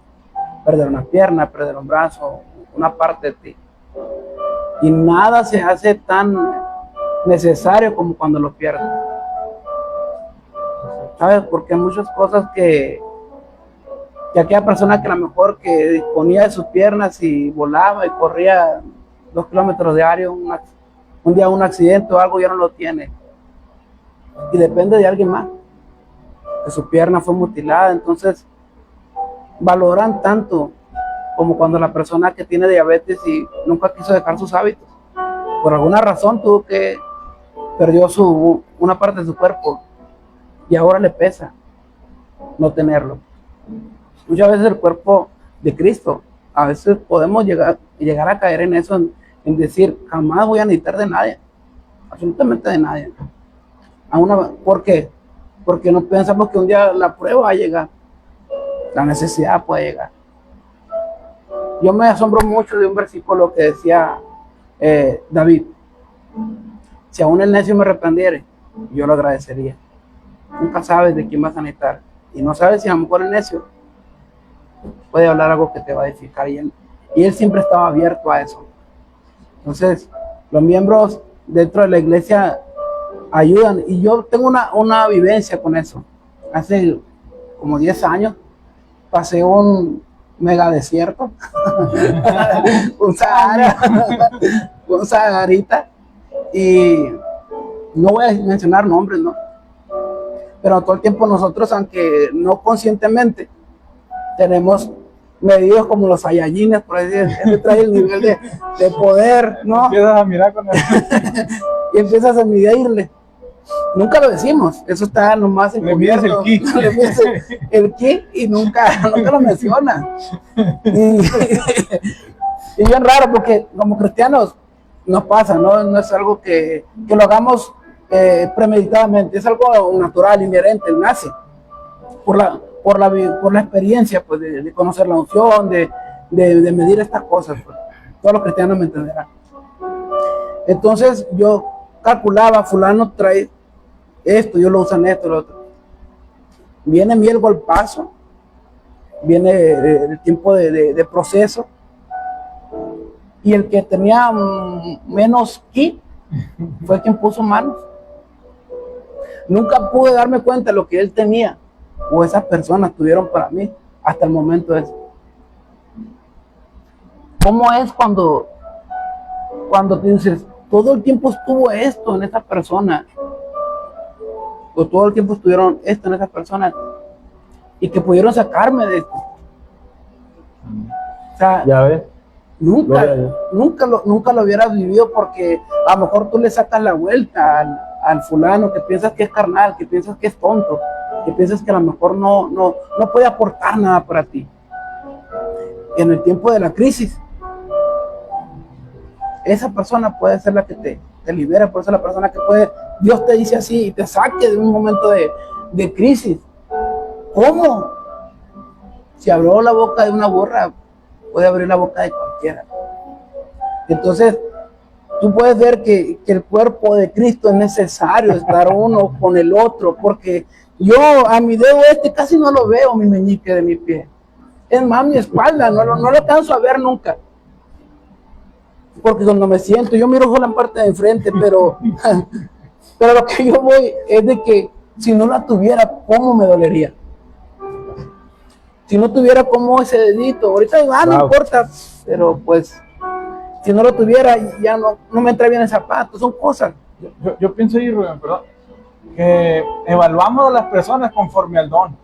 S2: perder una pierna, perder un brazo, una parte de ti. Y nada se hace tan necesario como cuando lo pierdes. ¿Sabes? Porque hay muchas cosas que aquella persona que a lo mejor que disponía de sus piernas y volaba y corría 2 kilómetros diarios, un día un accidente o algo, ya no lo tiene. Y depende de alguien más, que su pierna fue mutilada. Entonces valoran tanto como cuando la persona que tiene diabetes y nunca quiso dejar sus hábitos, por alguna razón perdió una parte de su cuerpo y ahora le pesa no tenerlo. Muchas veces el cuerpo de Cristo, a veces podemos llegar a caer en eso, en decir, jamás voy a necesitar de nadie, absolutamente de nadie. ¿Por qué? Porque no pensamos que un día la prueba va a llegar, la necesidad puede llegar. Yo me asombro mucho de un versículo que decía David: si aún el necio me reprendiere, yo lo agradecería. Nunca sabes de quién vas a necesitar, y no sabes si a lo mejor el necio puede hablar algo que te va a edificar, y él siempre estaba abierto a eso. Entonces, los miembros dentro de la iglesia ayudan, y yo tengo una vivencia con eso. Hace como 10 años pasé un mega desierto, un Saharita, y no voy a mencionar nombres, ¿no? Pero todo el tiempo nosotros, aunque no conscientemente, tenemos medidos como los Saiyajines, por así decirlo. Él trae el nivel de poder, ¿no?
S1: Empiezas a mirar con él.
S2: Y empiezas a medirle. Nunca lo decimos, eso está nomás en
S1: le mides el ki.
S2: Le mides el ki y nunca lo mencionas. Y bien raro, porque como cristianos nos pasa, no es algo que lo hagamos premeditadamente, es algo natural, inherente, nace por la experiencia, pues, de conocer la unción, de medir estas cosas, pues. Todos los cristianos me entenderán. Entonces yo calculaba, fulano trae esto, yo lo uso en esto, lo otro. Viene mi el golpazo, viene el tiempo de proceso, y el que tenía menos ki fue quien puso manos. Nunca pude darme cuenta de lo que él tenía o esas personas tuvieron para mí hasta el momento ese. ¿Cómo es cuando te dices, todo el tiempo estuvo esto en esa persona, o todo el tiempo estuvieron esto en esa persona, y que pudieron sacarme de esto? O sea,
S3: ya ves,
S2: nunca lo hubieras vivido, porque a lo mejor tú le sacas la vuelta al fulano que piensas que es carnal, que piensas que es tonto, que piensas que a lo mejor no puede aportar nada para ti. Y en el tiempo de la crisis, esa persona puede ser la que te te libera. Por eso la persona que puede, Dios te dice así y te saque de un momento de crisis. ¿Cómo? Si abrió la boca de una burra, puede abrir la boca de cualquiera. Entonces, tú puedes ver que el cuerpo de Cristo es necesario estar uno con el otro, porque yo a mi dedo casi no lo veo, mi meñique de mi pie. Es más, mi espalda, no lo alcanzo a ver nunca. Porque cuando me siento, yo miro con la parte de enfrente, pero lo que yo voy es de que si no la tuviera, ¿cómo me dolería? Si no tuviera como ese dedito, ahorita no importa, pero pues si no lo tuviera, ya no me entra bien el zapato, son cosas.
S1: Yo pienso ahí, Rubén, perdón, que evaluamos a las personas conforme al don.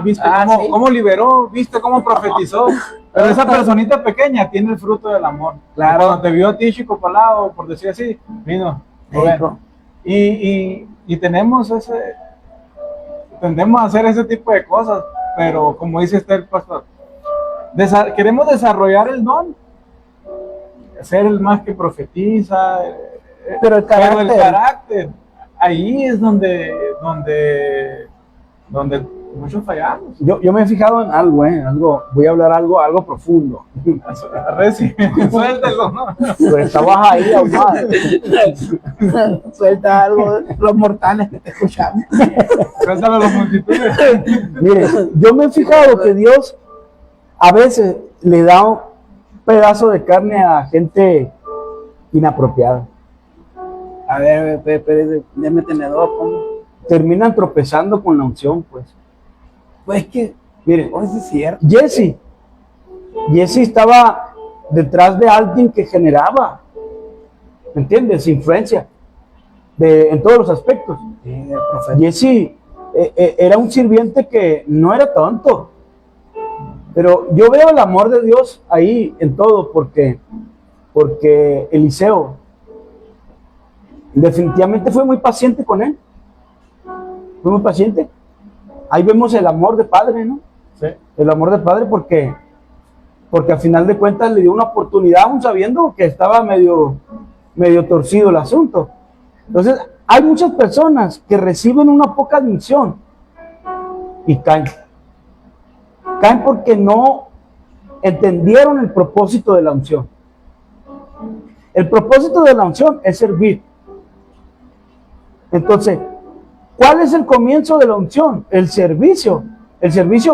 S1: ¿Viste cómo liberó? ¿Viste cómo profetizó? Pero esa personita pequeña tiene el fruto del amor.
S2: Claro.
S1: Cuando te vio a ti, chico palado, por decir así, vino. Rubén. Y tendemos a hacer ese tipo de cosas, pero como dice el pastor, queremos desarrollar el don, ser el más que profetiza,
S2: pero el
S1: carácter, ahí es donde muchos fallamos.
S3: Yo me he fijado en algo, voy a hablar algo profundo.
S1: Suéltalo, ¿no?
S3: Pero estabas ahí, ahumada.
S2: Suelta algo, los mortales que te escuchamos.
S1: Suéltalo a los multitudes.
S3: Mire, yo me he fijado que Dios a veces le da un pedazo de carne a gente inapropiada.
S2: A ver, déme tenedor, ¿cómo?
S3: Terminan tropezando con la unción, pues.
S2: Pues que,
S3: miren,
S2: eso es cierto.
S3: Jesse estaba detrás de alguien que generaba, ¿me entiendes? Influencia en todos los aspectos.
S2: Sí, el profeta.
S3: Jesse era un sirviente que no era tonto, pero yo veo el amor de Dios ahí en todo, porque Eliseo definitivamente fue muy paciente con él. Fue muy paciente. Ahí vemos el amor de padre, ¿no?
S1: Sí.
S3: El amor de padre porque al final de cuentas le dio una oportunidad, aún sabiendo que estaba medio torcido el asunto. Entonces, hay muchas personas que reciben una poca unción y caen. Caen porque no entendieron el propósito de la unción. El propósito de la unción es servir. Entonces, ¿cuál es el comienzo de la unción? El servicio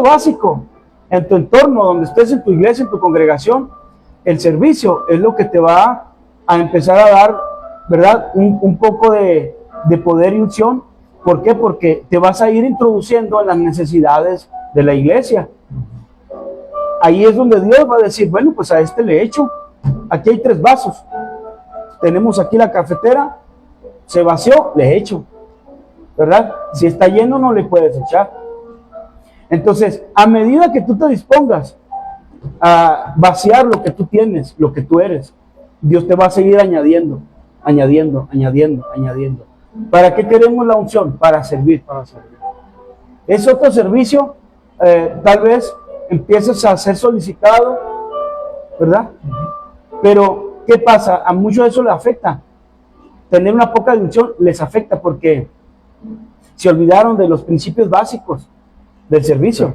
S3: básico. En tu entorno, donde estés, en tu iglesia, en tu congregación, el servicio es lo que te va a empezar a dar, ¿verdad? Un poco de poder y unción. ¿Por qué? Porque te vas a ir introduciendo en las necesidades de la iglesia. Ahí es donde Dios va a decir, bueno, pues a este le echo. Aquí hay 3 vasos. Tenemos aquí la cafetera, se vació, le echo. ¿Verdad? Si está lleno no le puedes echar. Entonces, a medida que tú te dispongas a vaciar lo que tú tienes, lo que tú eres, Dios te va a seguir añadiendo. ¿Para qué queremos la unción? Para servir. Es otro servicio, tal vez empieces a ser solicitado, ¿verdad? Pero, ¿qué pasa? A muchos eso les afecta. Tener una poca unción les afecta porque se olvidaron de los principios básicos del servicio.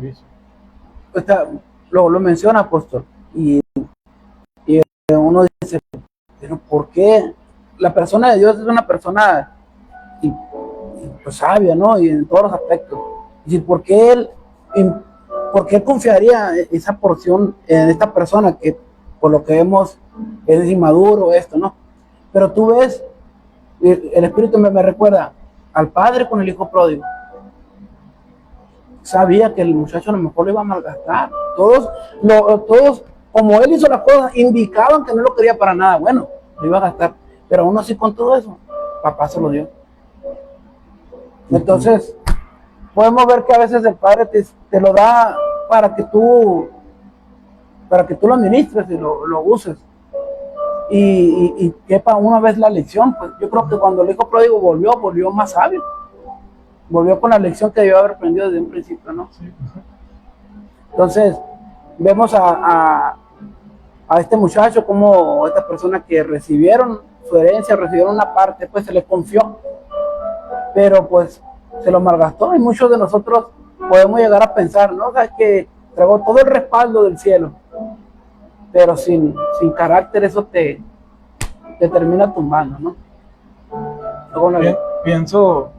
S2: Lo menciona, apóstol, y uno dice, pero ¿por qué? La persona de Dios es una persona pues, sabia, ¿no? Y en todos los aspectos. Es decir, ¿por qué él confiaría esa porción en esta persona que, por lo que vemos, es inmaduro, esto, ¿no? Pero tú ves, el Espíritu me recuerda al padre con el hijo pródigo. Sabía que el muchacho a lo mejor lo iba a malgastar. Todos, como él hizo las cosas, indicaban que no lo quería para nada. Bueno, lo iba a gastar. Pero aún así, con todo eso, papá se lo dio. Entonces, podemos ver que a veces el padre te lo da para que tú lo administres y lo uses. Y quepa una vez la lección. Pues yo creo que cuando el hijo pródigo volvió más sabio. Volvió con la lección que debió haber aprendido desde un principio, ¿no? Entonces, vemos a este muchacho como esta persona que recibieron su herencia, recibieron una parte, pues se les confió, pero pues se lo malgastó, y muchos de nosotros podemos llegar a pensar, ¿no? O sea, que traigo todo el respaldo del cielo, pero sin carácter eso te termina tumbando, ¿no?
S1: Pienso,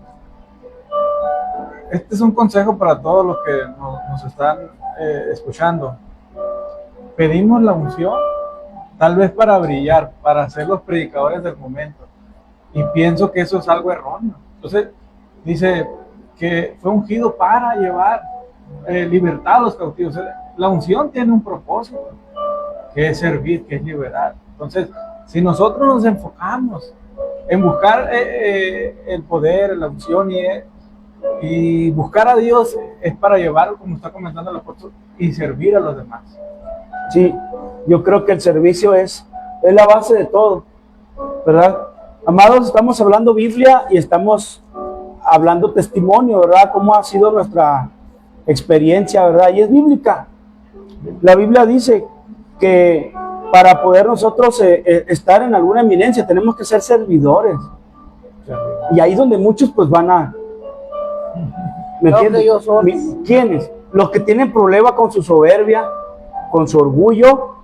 S1: este es un consejo para todos los que nos están escuchando. Pedimos la unción, tal vez para brillar, para ser los predicadores del momento. Y pienso que eso es algo erróneo. Entonces, dice que fue ungido para llevar libertad a los cautivos. La unción tiene un propósito, que es servir, que es liberar. Entonces, si nosotros nos enfocamos en buscar el poder, la unción y buscar a Dios, es para llevar, como está comentando el apóstol, y servir a los demás.
S3: Sí, yo creo que el servicio es la base de todo, ¿verdad? Amados, estamos hablando Biblia y estamos hablando testimonio, ¿verdad? Cómo ha sido nuestra experiencia, ¿verdad? Y es bíblica. La Biblia dice que para poder nosotros estar en alguna eminencia tenemos que ser servidores. Y ahí es donde muchos pues van a... ¿Me entiendes? ¿Quiénes? Los que tienen problema con su soberbia, con su orgullo,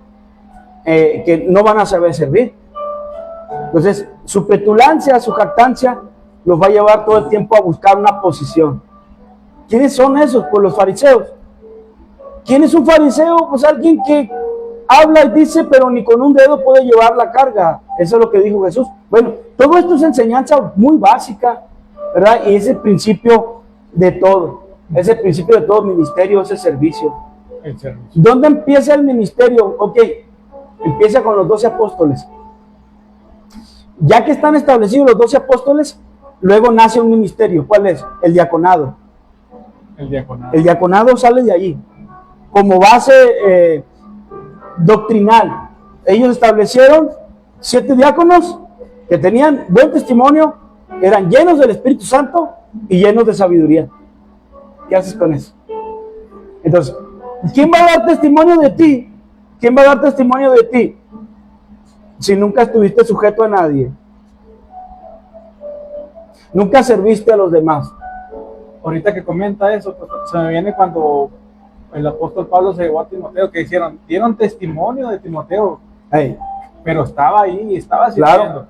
S3: que no van a saber servir. Entonces, su petulancia, su jactancia, los va a llevar todo el tiempo a buscar una posición. ¿Quiénes son esos? Pues los fariseos. ¿Quién es un fariseo? Pues alguien que habla y dice, pero ni con un dedo puede llevar la carga. Eso es lo que dijo Jesús. Bueno, todo esto es enseñanza muy básica, ¿verdad? Y es el principio de todo. Es el principio de todo ministerio, ese servicio.
S1: El servicio.
S3: ¿Dónde empieza el ministerio? Ok, empieza con los 12 apóstoles. Ya que están establecidos los 12 apóstoles, luego nace un ministerio. ¿Cuál es? El diaconado.
S1: El diaconado.
S3: El diaconado sale de allí. Como base doctrinal, ellos establecieron 7 diáconos que tenían buen testimonio, eran llenos del Espíritu Santo y llenos de sabiduría. ¿Qué haces con eso? Entonces, ¿quién va a dar testimonio de ti? ¿Quién va a dar testimonio de ti si nunca estuviste sujeto a nadie? Nunca serviste a los demás.
S1: Ahorita que comenta eso, pues, se me viene cuando el apóstol Pablo se llevó a Timoteo, que dieron testimonio de Timoteo,
S3: Hey,
S1: pero estaba ahí y estaba sirviendo.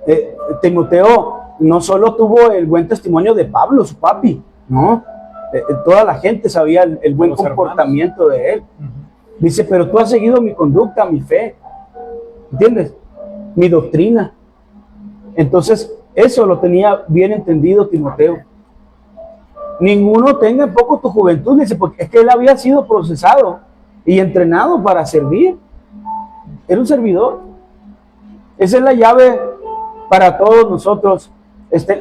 S3: claro, Timoteo no solo tuvo el buen testimonio de Pablo, su papi, ¿no? Toda la gente sabía el buen comportamiento de él. Dice, pero tú has seguido mi conducta, mi fe, ¿entiendes? Mi doctrina. Entonces, eso lo tenía bien entendido Timoteo. Ninguno tenga en poco tu juventud, dice, porque es que él había sido procesado y entrenado para servir. Era un servidor. Esa es la llave para todos nosotros.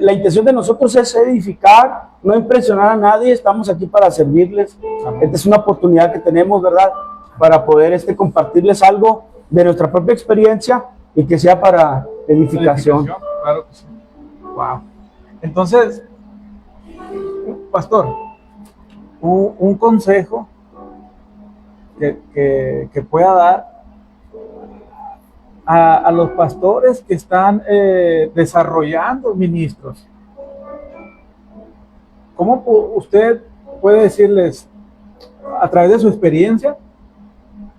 S3: La intención de nosotros es edificar, no impresionar a nadie. Estamos aquí para servirles. Esta es una oportunidad que tenemos, ¿verdad? Para poder compartirles algo de nuestra propia experiencia y que sea para edificación.
S1: Claro que sí. Wow. Entonces, pastor, un consejo que pueda dar a los pastores que están desarrollando ministros. ¿Cómo usted puede decirles a través de su experiencia?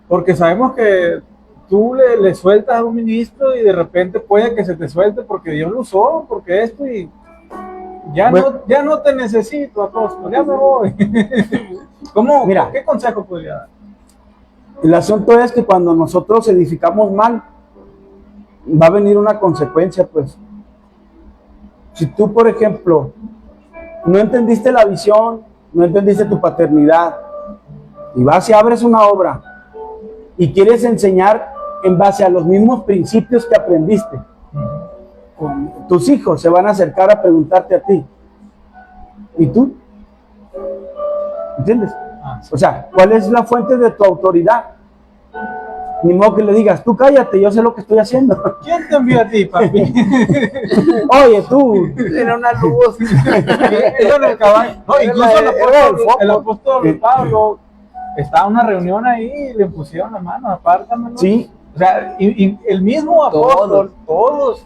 S1: Porque sabemos que tú le sueltas a un ministro y de repente puede que se te suelte porque Dios lo usó, porque esto y ya no te necesito, apóstol, ya me voy.
S3: Mira,
S1: ¿qué consejo podría dar?
S3: El asunto es que cuando nosotros edificamos mal, va a venir una consecuencia, pues. Si tú, por ejemplo, no entendiste la visión, no entendiste tu paternidad, y vas y abres una obra y quieres enseñar en base a los mismos principios que aprendiste, tus hijos se van a acercar a preguntarte a ti. ¿Y tú? ¿Entiendes?
S1: Sí.
S3: O sea, ¿cuál es la fuente de tu autoridad? Ni modo que le digas, tú cállate, yo sé lo que estoy haciendo.
S1: ¿Quién te envió a ti, papi?
S3: Oye, tú.
S2: Era una luz.
S1: No, incluso el apóstol Pablo estaba en una reunión ahí y le pusieron la mano, apártamelo.
S3: Sí.
S1: O sea, y el mismo apóstol, todos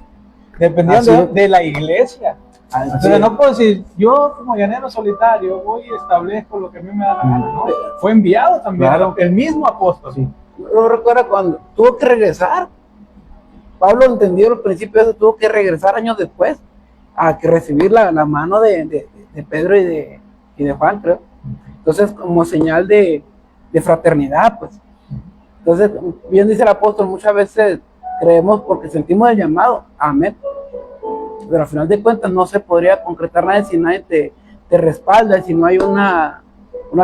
S1: dependían
S3: Así es.
S1: de la iglesia.
S3: Así
S1: Entonces
S3: es.
S1: no puedo decir, yo como llanero solitario voy y establezco lo que a mí me da la gana, ¿no? Fue enviado también,
S3: Claro.
S1: el mismo apóstol.
S3: Sí.
S2: Yo recuerdo cuando tuvo que regresar. Pablo entendió los principios, de eso, tuvo que regresar años después a que recibir la mano de Pedro y de Juan, creo. Entonces, como señal de fraternidad, pues. Entonces, bien dice el apóstol, muchas veces creemos porque sentimos el llamado, amén. Pero al final de cuentas no se podría concretar nada si nadie te respalda, si no hay una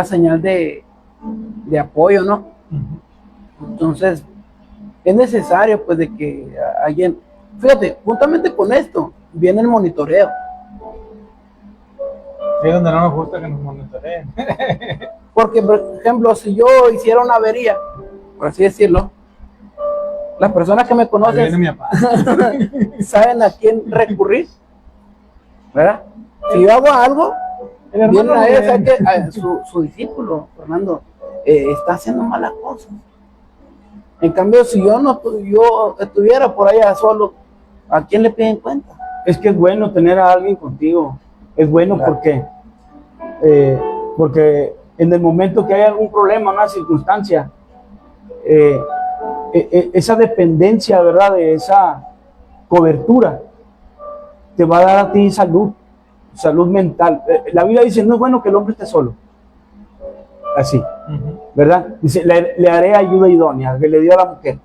S2: señal de apoyo, ¿no? Entonces, es necesario pues de que alguien, fíjate, juntamente con esto, viene el monitoreo.
S1: Es donde no nos gusta que nos monitoreen.
S2: Porque, por ejemplo, si yo hiciera una avería, por así decirlo, las personas que me
S1: Ahí
S2: conocen
S1: viene mi papá.
S2: saben a quién recurrir, ¿verdad? Si yo hago algo,
S1: El hermano
S2: vienen a él,
S1: Rubén.
S2: ¿sabe qué? Su discípulo, Fernando, está haciendo malas cosas. En cambio, si yo estuviera por allá solo, ¿a quién le piden cuenta?
S3: Es que es bueno tener a alguien contigo. Es bueno
S2: Claro.
S3: porque en el momento que hay algún problema, una circunstancia, esa dependencia, ¿verdad? De esa cobertura te va a dar a ti salud mental. La Biblia dice, no es bueno que el hombre esté solo. Así, ¿verdad? Dice, le haré ayuda idónea, que le dio a la mujer.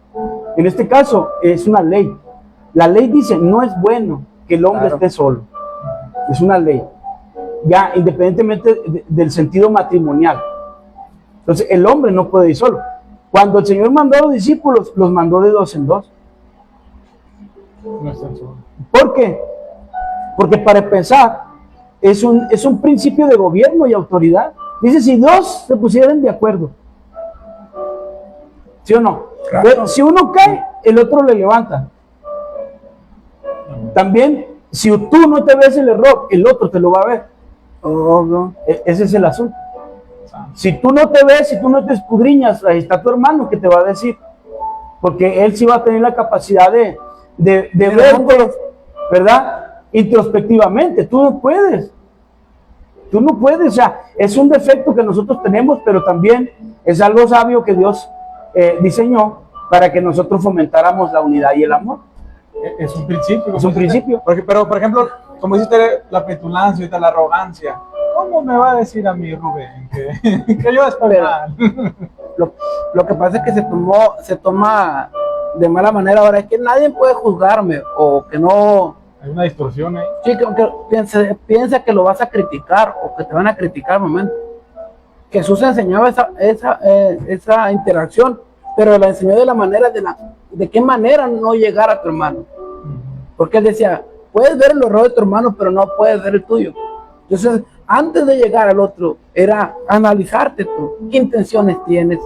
S3: En este caso, es una ley. La ley dice, no es bueno que el hombre
S2: Claro.
S3: esté solo. Es una ley. Ya, independientemente del sentido matrimonial. Entonces, el hombre no puede ir solo. Cuando el Señor mandó a los discípulos, los mandó de dos en dos.
S1: No están solos.
S3: ¿Por qué? Porque para empezar, es un principio de gobierno y autoridad. Dice, si dos se pusieran de acuerdo, ¿sí o no?
S2: Claro.
S3: Si uno cae, el otro le levanta. También, si tú no te ves el error, el otro te lo va a ver.
S2: No.
S3: Ese es el asunto. Si tú no te ves, si tú no te escudriñas, ahí está tu hermano que te va a decir. Porque él sí va a tener la capacidad de verte, ¿verdad? Introspectivamente. Tú no puedes. Tú no puedes. O sea, es un defecto que nosotros tenemos, pero también es algo sabio que Dios diseñó para que nosotros fomentáramos la unidad y el amor.
S1: Es un principio.
S3: Es un principio.
S1: Pero, por ejemplo, como dijiste, la petulancia, la arrogancia. ¿Cómo me va a decir a mí, Rubén, que yo estoy mal?
S2: Lo que pasa es que se toma de mala manera ahora, es que nadie puede juzgarme, o que no,
S1: Hay una distorsión ahí.
S2: sí, que piensa que lo vas a criticar, o que te van a criticar al momento. Jesús enseñaba esa interacción, pero la enseñó de la manera, de qué manera no llegar a tu hermano. Porque él decía, puedes ver el error de tu hermano, pero no puedes ver el tuyo. Entonces, antes de llegar al otro, era analizarte tú, qué intenciones tienes,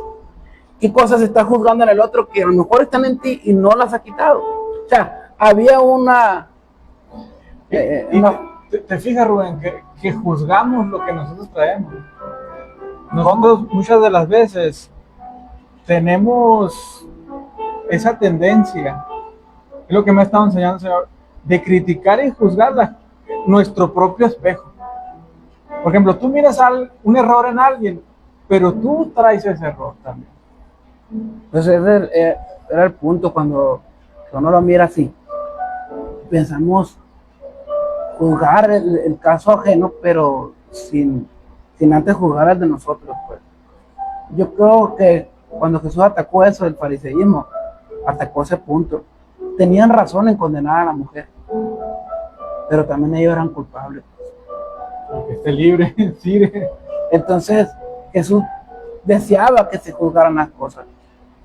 S2: qué cosas estás juzgando en el otro que a lo mejor están en ti y no las has quitado. O sea, había
S1: Y te fijas, Rubén, que juzgamos lo que nosotros traemos. Nosotros muchas de las veces tenemos esa tendencia, es lo que me ha estado enseñando el Señor, de criticar y juzgar nuestro propio espejo. Por ejemplo, tú miras un error en alguien, pero tú traes ese error también.
S2: Entonces, ese era el punto cuando uno lo mira así. Pensamos juzgar el caso ajeno, pero sin antes juzgar el de nosotros. Pues. Yo creo que cuando Jesús atacó eso del fariseísmo, atacó ese punto. Tenían razón en condenar a la mujer, pero también ellos eran culpables.
S1: Que esté libre, sí.
S2: Entonces, Jesús deseaba que se juzgaran las cosas,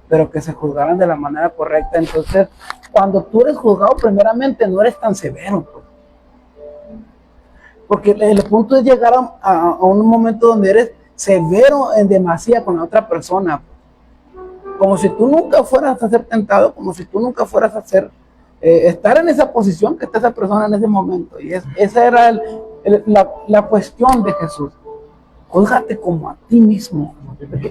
S2: pero que se juzgaran de la manera correcta. Entonces, cuando tú eres juzgado, primeramente no eres tan severo, pues. Porque el punto es llegar a un momento donde eres severo en demasía con la otra persona, como si tú nunca fueras a ser tentado, como si tú nunca fueras a estar en esa posición que está esa persona en ese momento. Y esa era la cuestión de Jesús. Júzgate como a ti mismo.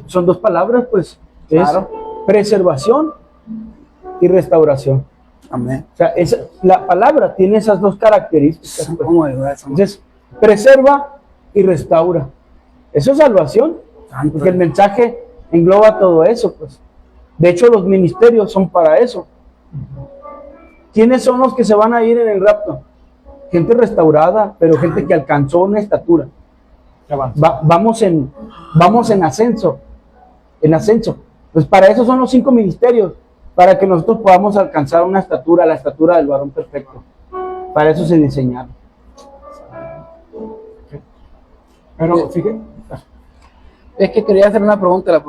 S3: Son dos palabras, pues.
S2: Claro.
S3: Es preservación y restauración.
S2: Amén.
S3: O sea, la palabra tiene esas dos características. Pues.
S2: ¿Cómo es eso?
S3: Entonces, preserva y restaura. Eso es salvación, porque el mensaje engloba todo eso, pues. De hecho, los ministerios son para eso. ¿Quiénes son los que se van a ir en el rapto? Gente restaurada, pero gente que alcanzó una estatura. Vamos en ascenso. En ascenso. Pues para eso son los 5 ministerios, para que nosotros podamos alcanzar una estatura, la estatura del varón perfecto. Para eso se diseñaron.
S1: Pero fíjate,
S2: Es que quería hacer una pregunta.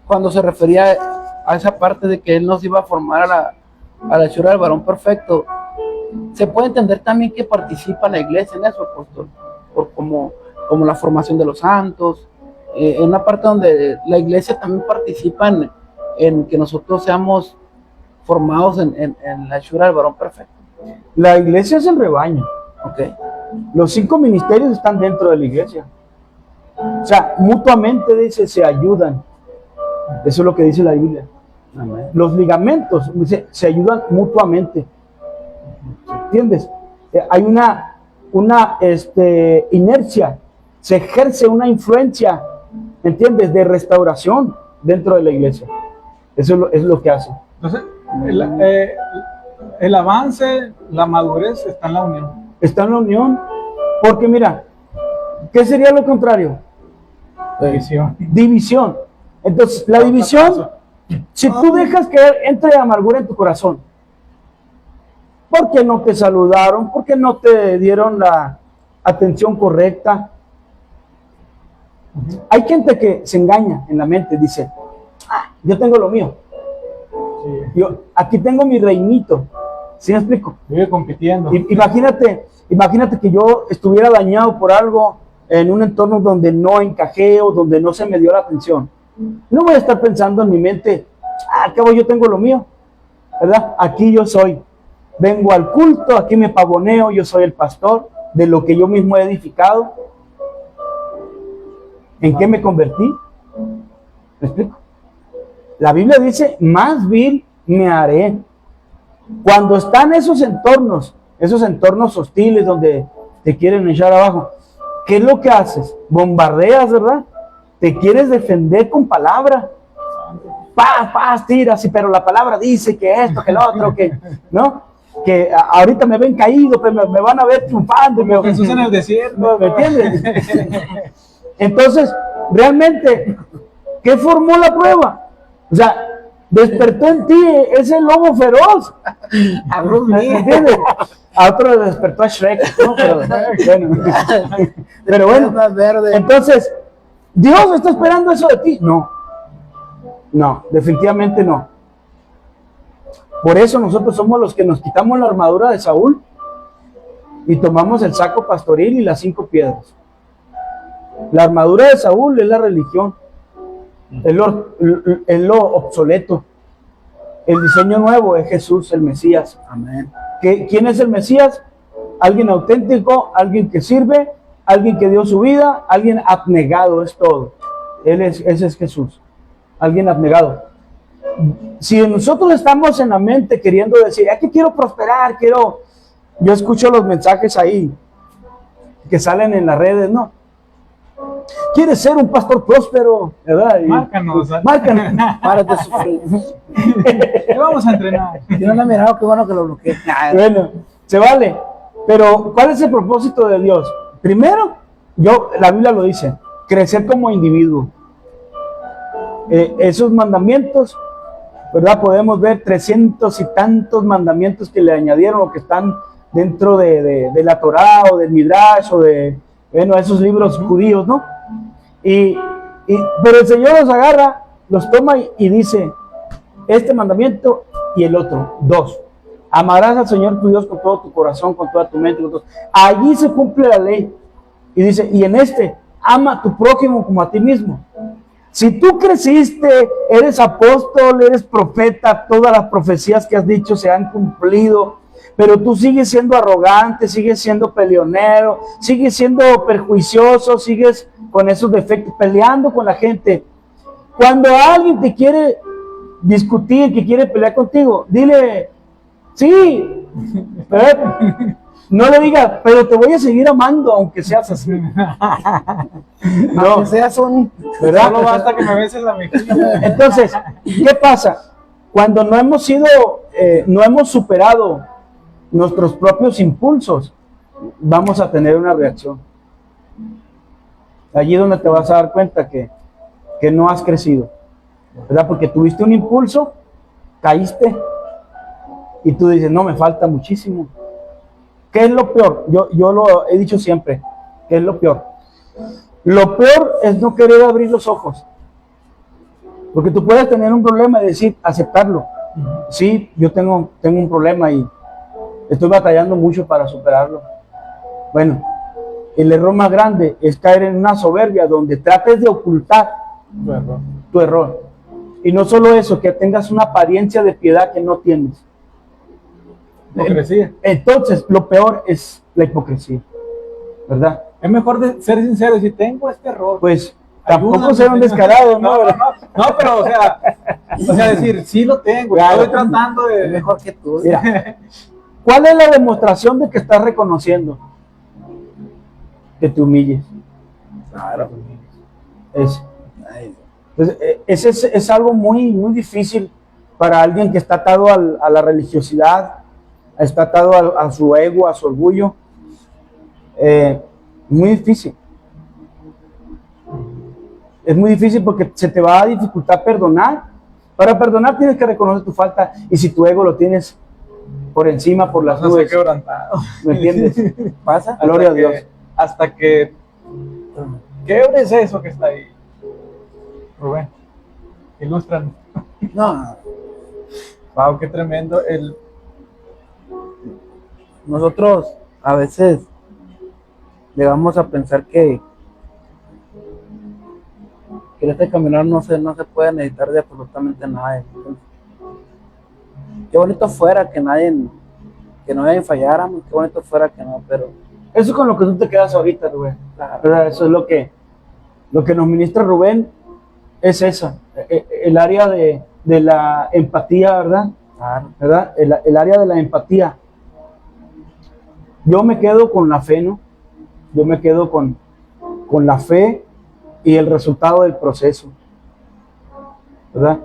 S2: Cuando se refería a esa parte de que Él nos iba a formar a la hechura del varón perfecto, ¿se puede entender también que participa la iglesia en eso, apóstol? Como la formación de los santos, en una parte donde la iglesia también participa en que nosotros seamos formados en la hechura del varón perfecto.
S3: La iglesia es el rebaño.
S2: Okay.
S3: Los 5 ministerios están dentro de la iglesia. O sea, mutuamente dice, se ayudan. Eso es lo que dice la Biblia.
S2: Amén.
S3: Los ligamentos se ayudan mutuamente. ¿Entiendes? Hay una inercia, se ejerce una influencia, ¿entiendes? De restauración dentro de la iglesia. Eso es lo que hace.
S1: entonces, el avance, la madurez está en la unión.
S3: Está en la unión, porque mira, ¿qué sería lo contrario?
S1: División.
S3: División. Entonces, la división, si tú dejas que entre amargura en tu corazón, porque no te saludaron, porque no te dieron la atención correcta. Hay gente que se engaña en la mente, dice, yo tengo lo mío,
S1: Sí.
S3: yo aquí tengo mi reinito. ¿Sí me explico?
S1: Vive compitiendo.
S3: Imagínate que yo estuviera dañado por algo en un entorno donde no encajé o donde no se me dio la atención. No voy a estar pensando en mi mente, al cabo yo tengo lo mío, ¿verdad? Aquí yo soy, vengo al culto, aquí me pavoneo, yo soy el pastor de lo que yo mismo he edificado. ¿En qué me convertí? ¿Me explico? La Biblia dice, más vil me haré. Cuando están esos entornos hostiles donde te quieren echar abajo, ¿qué es lo que haces? Bombardeas, ¿verdad? Te quieres defender con palabra. Paz, tiras, sí, pero la palabra dice que esto, que lo otro, que, ¿no? Que ahorita me ven caído, pero me van a ver triunfando.
S1: Jesús en el desierto.
S3: ¿Me entiendes? Entonces, realmente, ¿qué formó la prueba? O sea, despertó en ti ese lobo feroz. ¿Me entiendes? A otro le despertó a Shrek, ¿no? Pero bueno, entonces, ¿Dios está esperando eso de ti? No, definitivamente no. Por eso nosotros somos los que nos quitamos la armadura de Saúl y tomamos el saco pastoril y las 5 piedras. La armadura de Saúl es la religión, es lo obsoleto. El diseño nuevo es Jesús, el Mesías.
S2: Amén.
S3: ¿Quién es el Mesías? Alguien auténtico, alguien que sirve, alguien que dio su vida, alguien abnegado, es todo. Ese es Jesús, alguien abnegado. Si nosotros estamos en la mente queriendo decir, es que quiero prosperar, yo escucho los mensajes ahí que salen en las redes, ¿no? ¿Quieres ser un pastor próspero? ¿Verdad?
S1: Márcanos.
S2: Párate a sufrir.
S1: Te vamos a entrenar.
S2: Yo no lo he mirado, qué bueno que lo bloqueé.
S3: Bueno, se vale. Pero, ¿cuál es el propósito de Dios? Primero, la Biblia lo dice, crecer como individuo. Esos mandamientos, ¿verdad? Podemos ver 300 y tantos mandamientos que le añadieron o que están dentro de la Torá o del Midrash o de, esos libros judíos, ¿no? Pero el Señor los agarra, los toma y dice, este mandamiento y el otro, 2. Amarás al Señor tu Dios con todo tu corazón, con toda tu mente, con todo. Allí se cumple la ley. Y dice, y en ama a tu prójimo como a ti mismo. Si tú creciste, eres apóstol, eres profeta, todas las profecías que has dicho se han cumplido, pero tú sigues siendo arrogante, sigues siendo peleonero, sigues siendo perjuicioso, sigues con esos defectos, peleando con la gente. Cuando alguien te quiere discutir, que quiere pelear contigo, dile, Sí, pero no le digas, pero te voy a seguir amando aunque seas así. No,
S2: Aunque seas un...
S3: ¿verdad?
S1: Solo basta que me beses la mejilla.
S3: Entonces, ¿qué pasa? Cuando no hemos sido, no hemos superado nuestros propios impulsos, vamos a tener una reacción. Allí es donde te vas a dar cuenta que no has crecido, ¿verdad? Porque tuviste un impulso, caíste y tú dices, no, me falta muchísimo. ¿Qué es lo peor? Yo lo he dicho siempre, ¿qué es lo peor? Lo peor es no querer abrir los ojos. Porque tú puedes tener un problema y decir, aceptarlo. Sí, yo tengo un problema y estoy batallando mucho para superarlo. Bueno, el error más grande es caer en una soberbia donde trates de ocultar tu error. Y no solo eso, que tengas una apariencia de piedad que no tienes.
S1: Hipocresía.
S3: Entonces, lo peor es la hipocresía, ¿verdad?
S1: Es mejor ser sincero, si tengo este error.
S3: Pues tampoco
S1: ayúdame,
S3: ser un descarado, ¿no?
S1: No, pero o sea, decir, sí lo tengo,
S3: Claro.
S1: estoy tratando
S2: Es
S1: de...
S2: mejor que tú.
S3: Mira, ¿cuál es la demostración de que estás reconociendo? Que te humilles.
S2: Claro.
S3: Es,
S2: Ay,
S3: pues, ese es algo muy, muy difícil para alguien que está atado a la religiosidad, está atado a su ego, a su orgullo. Muy difícil. Es muy difícil porque se te va a dificultar perdonar. Para perdonar tienes que reconocer tu falta, y si tu ego lo tienes por encima, por las
S1: No sé,
S3: nubes,
S1: quebrantado.
S3: ¿me entiendes?
S2: ¿pasa?
S3: Gloria a Dios.
S1: Hasta que quebres eso que está ahí. Rubén, ilústranos.
S2: No,
S1: Wow, qué tremendo.
S2: nosotros a veces llegamos a pensar que en este caminar no se puede necesitar de absolutamente nada. Qué bonito fuera que nadie falláramos, qué bonito fuera que no, pero
S3: Eso es con lo que tú te quedas ahorita, Rubén. ¿Verdad? Eso es lo que nos ministra Rubén, es eso, el área de la empatía, ¿verdad?
S2: claro,
S3: ¿Verdad? El área de la empatía. Yo me quedo con la fe, ¿no? Yo me quedo con la fe y el resultado del proceso, ¿verdad?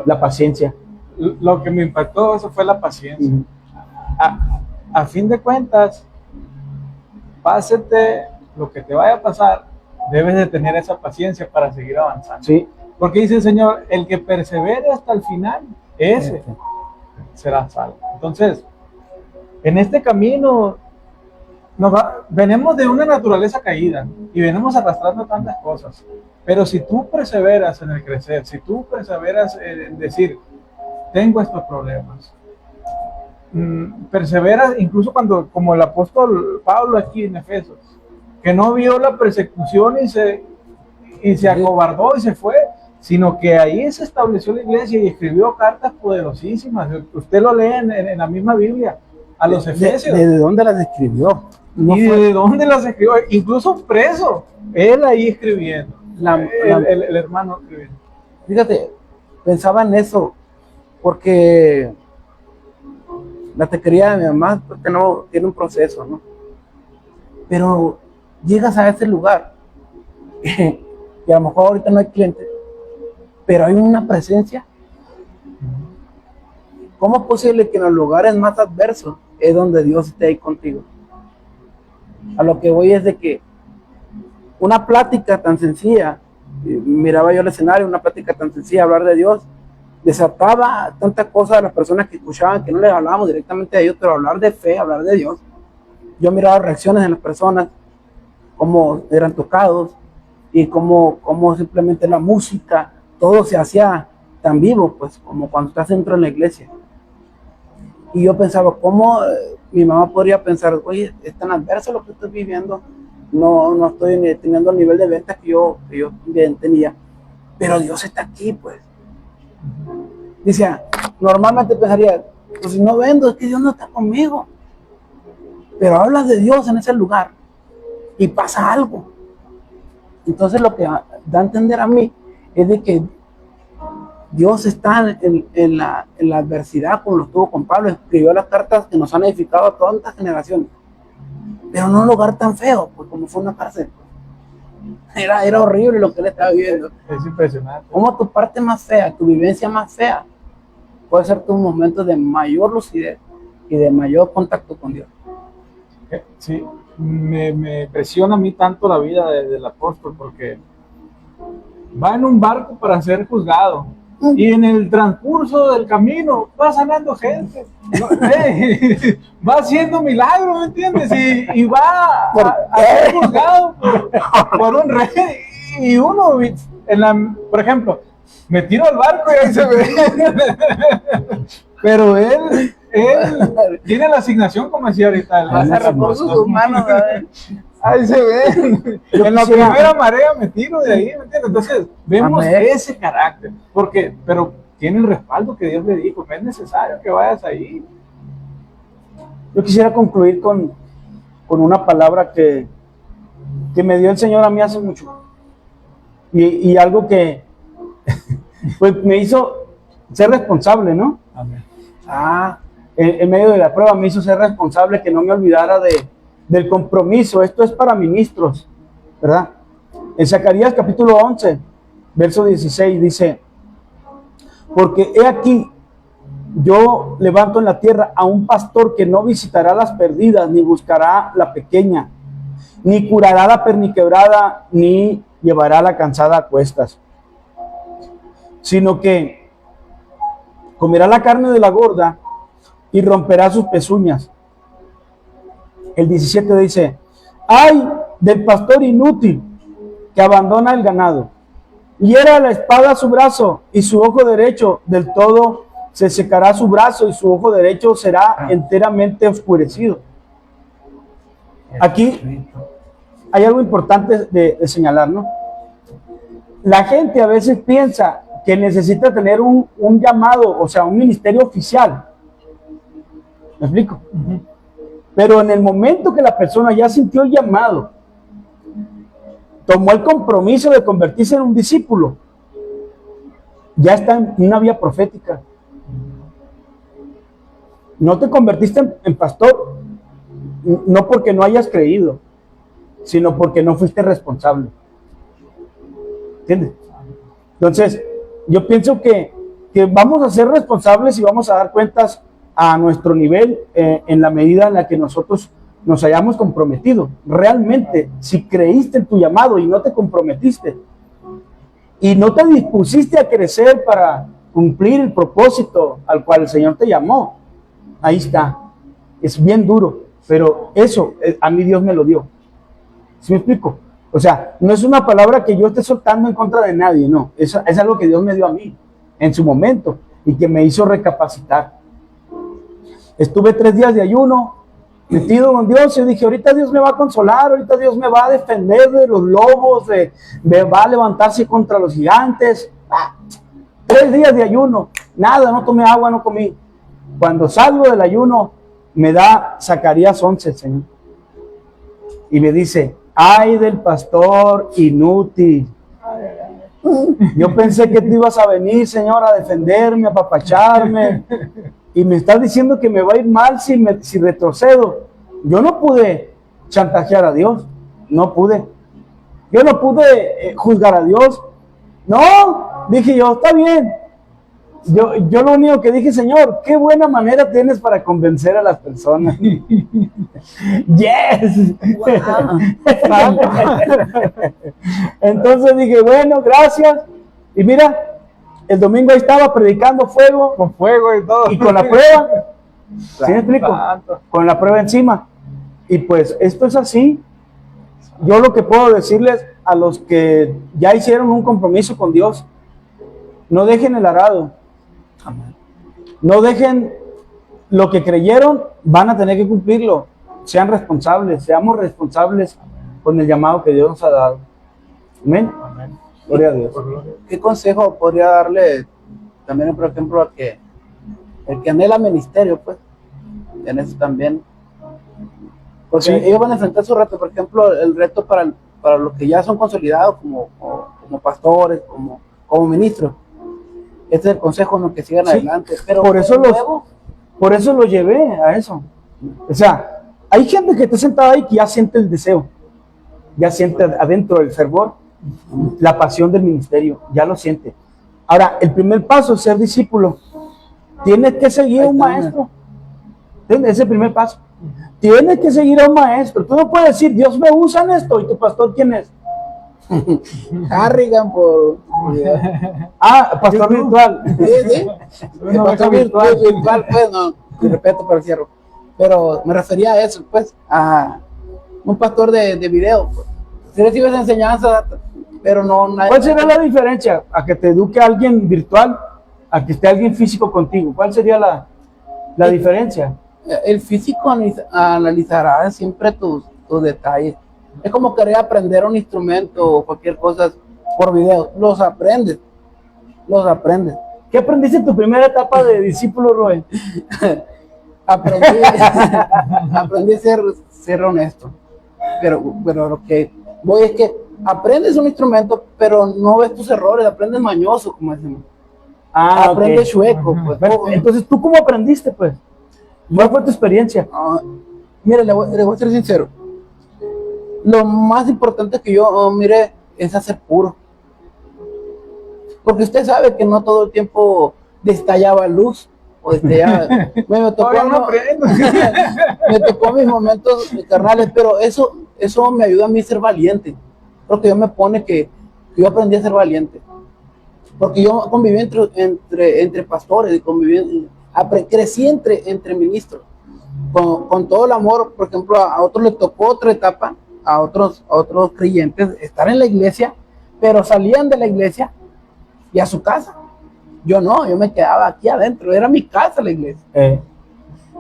S3: La paciencia.
S1: Lo que me impactó, eso fue la paciencia.
S3: Ujú.
S1: A fin de cuentas, pásete lo que te vaya a pasar, debes de tener esa paciencia para seguir avanzando.
S3: Sí,
S1: Porque dice el Señor, el que persevere hasta el final, ese será salvo. Entonces, en este camino, venimos de una naturaleza caída y venimos arrastrando tantas cosas. Pero si tú perseveras en el crecer, si tú perseveras en decir, tengo estos problemas, perseveras incluso cuando, como el apóstol Pablo aquí en Efesios, que no vio la persecución y se acobardó y se fue, sino que ahí se estableció la iglesia y escribió cartas poderosísimas. Usted lo lee en la misma Biblia, a los Efesios.
S2: ¿De dónde las escribió? No
S1: ¿Y
S2: fue
S1: de dónde las escribió? Incluso preso, él ahí escribiendo, el hermano escribiendo.
S2: Fíjate, pensaba en eso, porque la tequería de mi mamá, porque no tiene un proceso, ¿no? Pero llegas a ese lugar y a lo mejor ahorita no hay clientes, pero hay una presencia. ¿Cómo es posible que en los lugares más adversos es donde Dios esté ahí contigo? A lo que voy es de que una plática tan sencilla, miraba yo el escenario, una plática tan sencilla, hablar de Dios, desataba tantas cosas a las personas que escuchaban, que no les hablábamos directamente a ellos, pero hablar de fe, hablar de Dios. Yo miraba reacciones en las personas, cómo eran tocados y cómo simplemente la música, todo se hacía tan vivo, pues como cuando estás dentro de la iglesia. Y yo pensaba, ¿cómo mi mamá podría pensar, oye, es tan adverso lo que estoy viviendo? No estoy teniendo el nivel de ventas que yo bien tenía, pero Dios está aquí, pues. Dice, normalmente pensaría, pues si no vendo, es que Dios no está conmigo. Pero hablas de Dios en ese lugar y pasa algo. Entonces lo que da a entender a mí es de que Dios está en la adversidad, como lo estuvo con Pablo, escribió las cartas que nos han edificado a tantas generaciones, pero no en un lugar tan feo, pues como fue una cárcel. Era horrible lo que él estaba viviendo.
S1: Es impresionante.
S2: Como tu parte más fea, tu vivencia más fea, puede ser tu momento de mayor lucidez y de mayor contacto con Dios.
S1: Sí, me impresiona a mí tanto la vida del apóstol, porque va en un barco para ser juzgado y en el transcurso del camino va sanando gente, va haciendo milagros, ¿me entiendes? Y va a ser juzgado por un rey, y uno, por ejemplo, me tiro al barco y ahí se ve. Pero él tiene la asignación, como decía ahorita,
S2: Hace recursos humanos,
S1: ahí se ve. En la primera marea me tiro de ahí, ¿me entiendes? Entonces, vemos ese carácter. Pero tiene el respaldo que Dios le dijo, no es necesario que vayas ahí.
S3: Yo quisiera concluir con una palabra que me dio el Señor a mí hace mucho. Y algo que pues me hizo ser responsable, ¿no?
S1: Amén.
S3: En medio de la prueba me hizo ser responsable, que no me olvidara del compromiso. Esto es para ministros, ¿verdad? En Zacarías capítulo 11, verso 16 dice: porque he aquí, yo levanto en la tierra a un pastor que no visitará las perdidas, ni buscará la pequeña, ni curará la perniquebrada, ni llevará la cansada a cuestas, sino que comerá la carne de la gorda y romperá sus pezuñas. El 17 dice: ay del pastor inútil que abandona el ganado, hiera la espada a su brazo, y su ojo derecho del todo se secará su brazo, y su ojo derecho será enteramente oscurecido. Aquí hay algo importante de señalar, ¿no? La gente a veces piensa que necesita tener un llamado, o sea, un ministerio oficial. ¿Me explico? Pero en el momento que la persona ya sintió el llamado, tomó el compromiso de convertirse en un discípulo, ya está en una vía profética. No te convertiste en pastor, no porque no hayas creído, sino porque no fuiste responsable. ¿Entiendes? Entonces, yo pienso que vamos a ser responsables y vamos a dar cuentas a nuestro nivel, en la medida en la que nosotros nos hayamos comprometido. Realmente, si creíste en tu llamado y no te comprometiste, y no te dispusiste a crecer para cumplir el propósito al cual el Señor te llamó, ahí está. Es bien duro, pero eso a mí Dios me lo dio. ¿Sí me explico? O sea, no es una palabra que yo esté soltando en contra de nadie, no. Es algo que Dios me dio a mí en su momento y que me hizo recapacitar. Estuve 3 días de ayuno, metido con Dios, y dije: ahorita Dios me va a consolar, ahorita Dios me va a defender de los lobos, me va a levantarse contra los gigantes. 3 días de ayuno, nada, no tomé agua, no comí. Cuando salgo del ayuno, me da Zacarías 11, Señor, y me dice: ay del pastor inútil. Yo pensé que tú ibas a venir, Señor, a defenderme, a apapacharme, y me estás diciendo que me va a ir mal si retrocedo. Yo no pude chantajear a Dios, no pude. Yo no pude juzgar a Dios. No, dije yo: está bien. Yo lo único que dije: Señor, qué buena manera tienes para convencer a las personas. Yes. Wow. Entonces dije: bueno, gracias. Y mira, el domingo ahí estaba predicando fuego.
S1: Con fuego y todo.
S3: Y con la prueba. ¿Sí me explico? Con la prueba encima. Y pues esto es así. Yo lo que puedo decirles a los que ya hicieron un compromiso con Dios: no dejen el arado. No dejen lo que creyeron, van a tener que cumplirlo. Sean responsables, seamos responsables con el llamado que Dios nos ha dado. Amén.
S1: Amén.
S3: Gloria a Dios.
S2: ¿Qué consejo podría darle también, por ejemplo, a el que anhela ministerio, pues, en eso también? Porque sí, ellos van a enfrentar su reto, por ejemplo, el reto para los que ya son consolidados como pastores, como ministros. este es el consejo, no que sigan
S3: Sí.
S2: adelante. Pero
S3: Por eso
S2: de nuevo,
S3: Por eso lo llevé a eso. O sea, hay gente que está sentada ahí que ya siente el deseo, ya siente adentro el fervor, la pasión del ministerio, ya lo siente. Ahora, el primer paso es ser discípulo. Tienes que seguir a un maestro. ¿Entiendes? Ese es el primer paso. Tienes que seguir a un maestro. Tú no puedes decir, Dios me usa en esto, ¿y tu pastor quién es?
S2: Harrigan por...
S3: Ah, pastor virtual.
S2: Sí, sí. El pastor virtual, pues, no, con respeto para el cierro. Pero me refería a eso, pues, a un pastor de video. Pues. Si recibes enseñanza, pero no...
S3: ¿Cuál será la diferencia a que te eduque alguien virtual, a que esté alguien físico contigo? ¿Cuál sería la diferencia?
S2: El físico analizará siempre tus detalles. Es como querer aprender un instrumento o cualquier cosa por video. Los aprendes.
S3: ¿Qué aprendiste en tu primera etapa de discípulo, Rubén?
S2: Aprendí a ser honesto. Pero lo que voy es que aprendes un instrumento, pero no ves tus errores, aprendes mañoso, como decimos. Aprendes chueco. Pues.
S3: Bueno, entonces, ¿tú cómo aprendiste, pues? ¿Cuál fue tu experiencia?
S2: Mire, le voy a ser sincero. Lo más importante que yo mire es hacer puro. Porque usted sabe que no todo el tiempo destallaba luz. O destallaba. Me tocó mis momentos carnales, pero eso me ayuda a mí a ser valiente. Porque yo me pone que yo aprendí a ser valiente. Porque yo conviví entre pastores, crecí entre ministros. Con todo el amor, por ejemplo, a otros les tocó otra etapa, a otros creyentes, estar en la iglesia, pero salían de la iglesia y a su casa. Yo no, yo me quedaba aquí adentro, era mi casa la iglesia. Me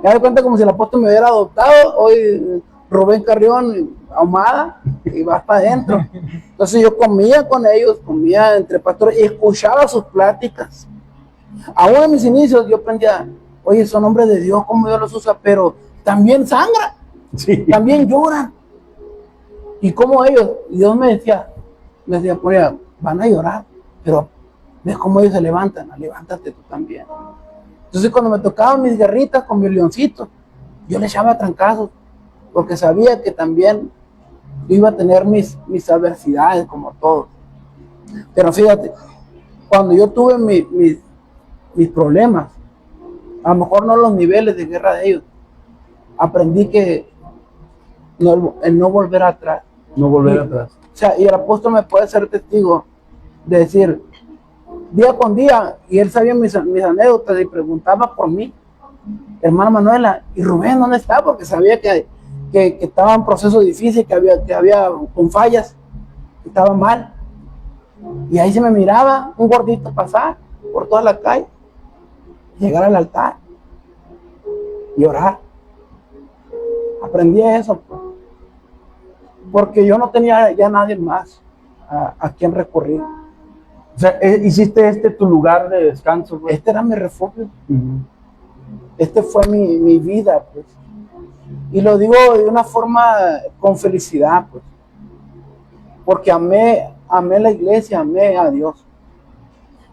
S2: doy cuenta como si el apóstol me hubiera adoptado, hoy Rubén Carrión, Ahumada, y vas para adentro. Entonces yo comía con ellos, comía entre pastores y escuchaba sus pláticas. Aún en mis inicios yo aprendía, oye, son hombres de Dios, cómo Dios los usa, pero también sangran,
S3: Sí.
S2: también lloran. Y como ellos, Dios me decía, ponía, van a llorar, pero ves cómo ellos se levantan, levántate tú también. Entonces cuando me tocaban mis guerritas con mis leoncitos, yo le echaba trancazos, porque sabía que también yo iba a tener mis adversidades como todos. Pero fíjate, cuando yo tuve mis problemas, a lo mejor no los niveles de guerra de ellos, aprendí que el no volver atrás.
S3: No volver atrás.
S2: O sea, y el apóstol me puede ser testigo de decir, día con día, y él sabía mis anécdotas y preguntaba por mí, hermana Manuela, ¿y Rubén dónde está? Porque sabía que estaba en proceso difícil, que había con fallas, que estaba mal. Y ahí se me miraba un gordito pasar por toda la calle, llegar al altar y orar. Aprendí eso, pues, porque yo no tenía ya nadie más a quien recurrir.
S3: O sea, hiciste tu lugar de descanso, pues.
S2: Este era mi refugio. Este fue mi vida, pues. Y lo digo de una forma con felicidad, pues. Porque amé la iglesia, amé a Dios.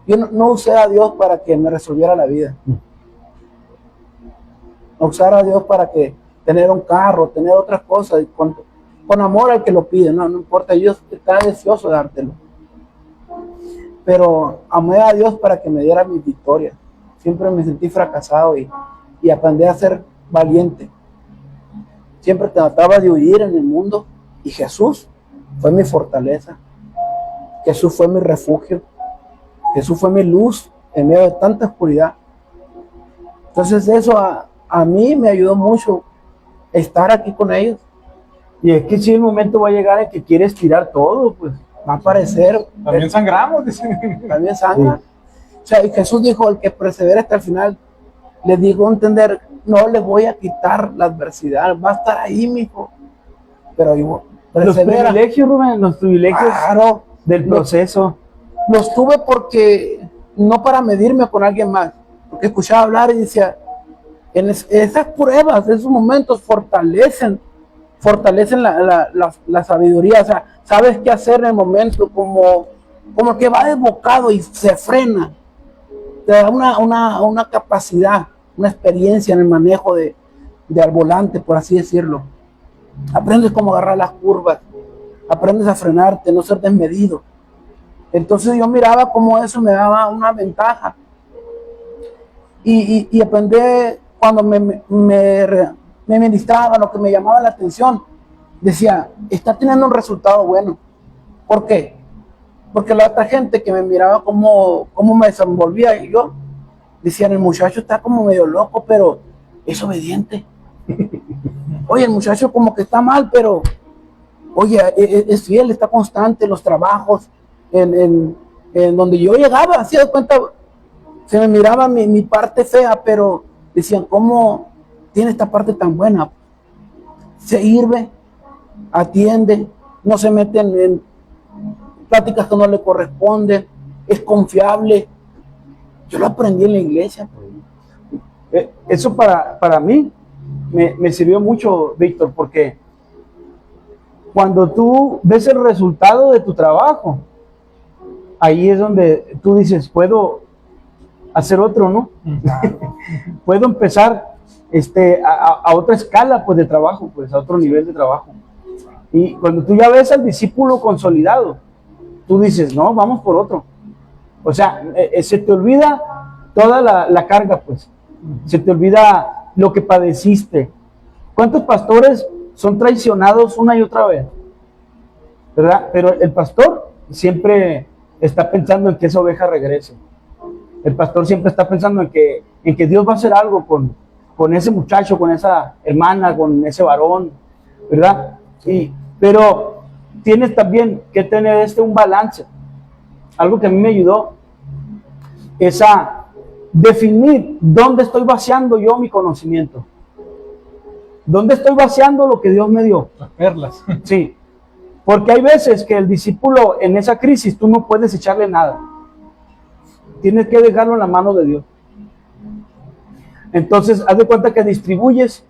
S2: Yo no usé a Dios para que me resolviera la vida. No usar a Dios para que tener un carro, tener otras cosas, con amor al que lo pide, no importa, Dios está deseoso de dártelo. Pero amé a Dios para que me diera mis victorias. Siempre me sentí fracasado y aprendí a ser valiente. Siempre trataba de huir en el mundo y Jesús fue mi fortaleza. Jesús fue mi refugio. Jesús fue mi luz en medio de tanta oscuridad. Entonces eso a mí me ayudó mucho estar aquí con ellos.
S3: Y es que si el momento va a llegar en que quieres tirar todo, pues.
S2: Va a aparecer.
S1: También sangramos, dicen.
S2: También sangra. Sí. O sea, y Jesús dijo, el que persevera hasta el final, le dijo a entender, no le voy a quitar la adversidad, va a estar ahí, mijo. Pero digo,
S3: Los privilegios, Rubén, los privilegios
S2: claro,
S3: del proceso.
S2: Los tuve porque, no para medirme con alguien más, porque escuchaba hablar y decía, esas pruebas, esos momentos fortalecen la sabiduría, o sea, sabes qué hacer en el momento, como que va desbocado y se frena. te da una capacidad, una experiencia en el manejo al volante, por así decirlo. Aprendes cómo agarrar las curvas, aprendes a frenarte, no ser desmedido. Entonces yo miraba cómo eso me daba una ventaja. Y aprendí cuando me ministraban, lo que me llamaba la atención, decía, está teniendo un resultado bueno. ¿Por qué? Porque la otra gente que me miraba cómo me desenvolvía, y yo decían, el muchacho está como medio loco, pero es obediente. Oye, el muchacho como que está mal, pero oye, es fiel, está constante en los trabajos, en donde yo llegaba, así de cuenta, se me miraba mi parte fea, pero decían, ¿cómo tiene esta parte tan buena? Se sirve, atiende, no se mete en pláticas que no le corresponden, es confiable. Yo lo aprendí en la iglesia.
S3: Eso para mí me sirvió mucho, Víctor, porque cuando tú ves el resultado de tu trabajo, ahí es donde tú dices, puedo hacer otro, ¿no? Puedo empezar a otra escala, pues, de trabajo, pues, a otro nivel de trabajo. Y cuando tú ya ves al discípulo consolidado, tú dices, no, vamos por otro. O sea, se te olvida toda la carga, pues. Se te olvida lo que padeciste. ¿Cuántos pastores son traicionados una y otra vez? ¿Verdad? Pero el pastor siempre está pensando en que esa oveja regrese. El pastor siempre está pensando en que Dios va a hacer algo con ese muchacho, con esa hermana, con ese varón, ¿verdad? Pero tienes también que tener un balance. Algo que a mí me ayudó es a definir dónde estoy vaciando yo mi conocimiento. ¿Dónde estoy vaciando lo que Dios me dio?
S1: Las perlas.
S3: Sí, porque hay veces que el discípulo en esa crisis tú no puedes echarle nada. Tienes que dejarlo en la mano de Dios. Entonces, haz de cuenta que distribuyes.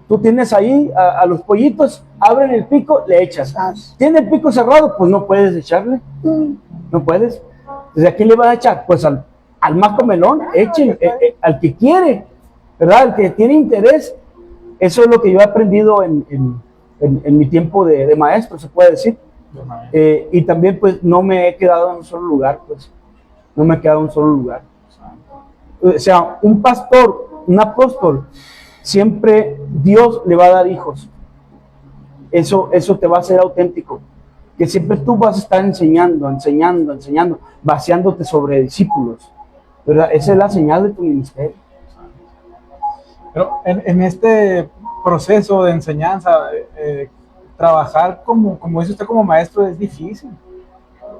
S3: Tú tienes ahí a los pollitos, abren el pico, le echas. ¿Tiene el pico cerrado? Pues no puedes echarle. No puedes. Entonces, ¿a quién le vas a echar? Pues al más comelón, echen, al que quiere, ¿verdad? Al que tiene interés. Eso es lo que yo he aprendido en mi tiempo de maestro, se puede decir. Y también, pues, no me he quedado en un solo lugar, pues. No me he quedado en un solo lugar. O sea, un pastor, un apóstol, siempre Dios le va a dar hijos. Eso te va a hacer auténtico. Que siempre tú vas a estar enseñando, vaciándote sobre discípulos, ¿verdad? Esa es la señal de tu ministerio.
S1: Pero en este proceso de enseñanza, trabajar como dice usted, como maestro es difícil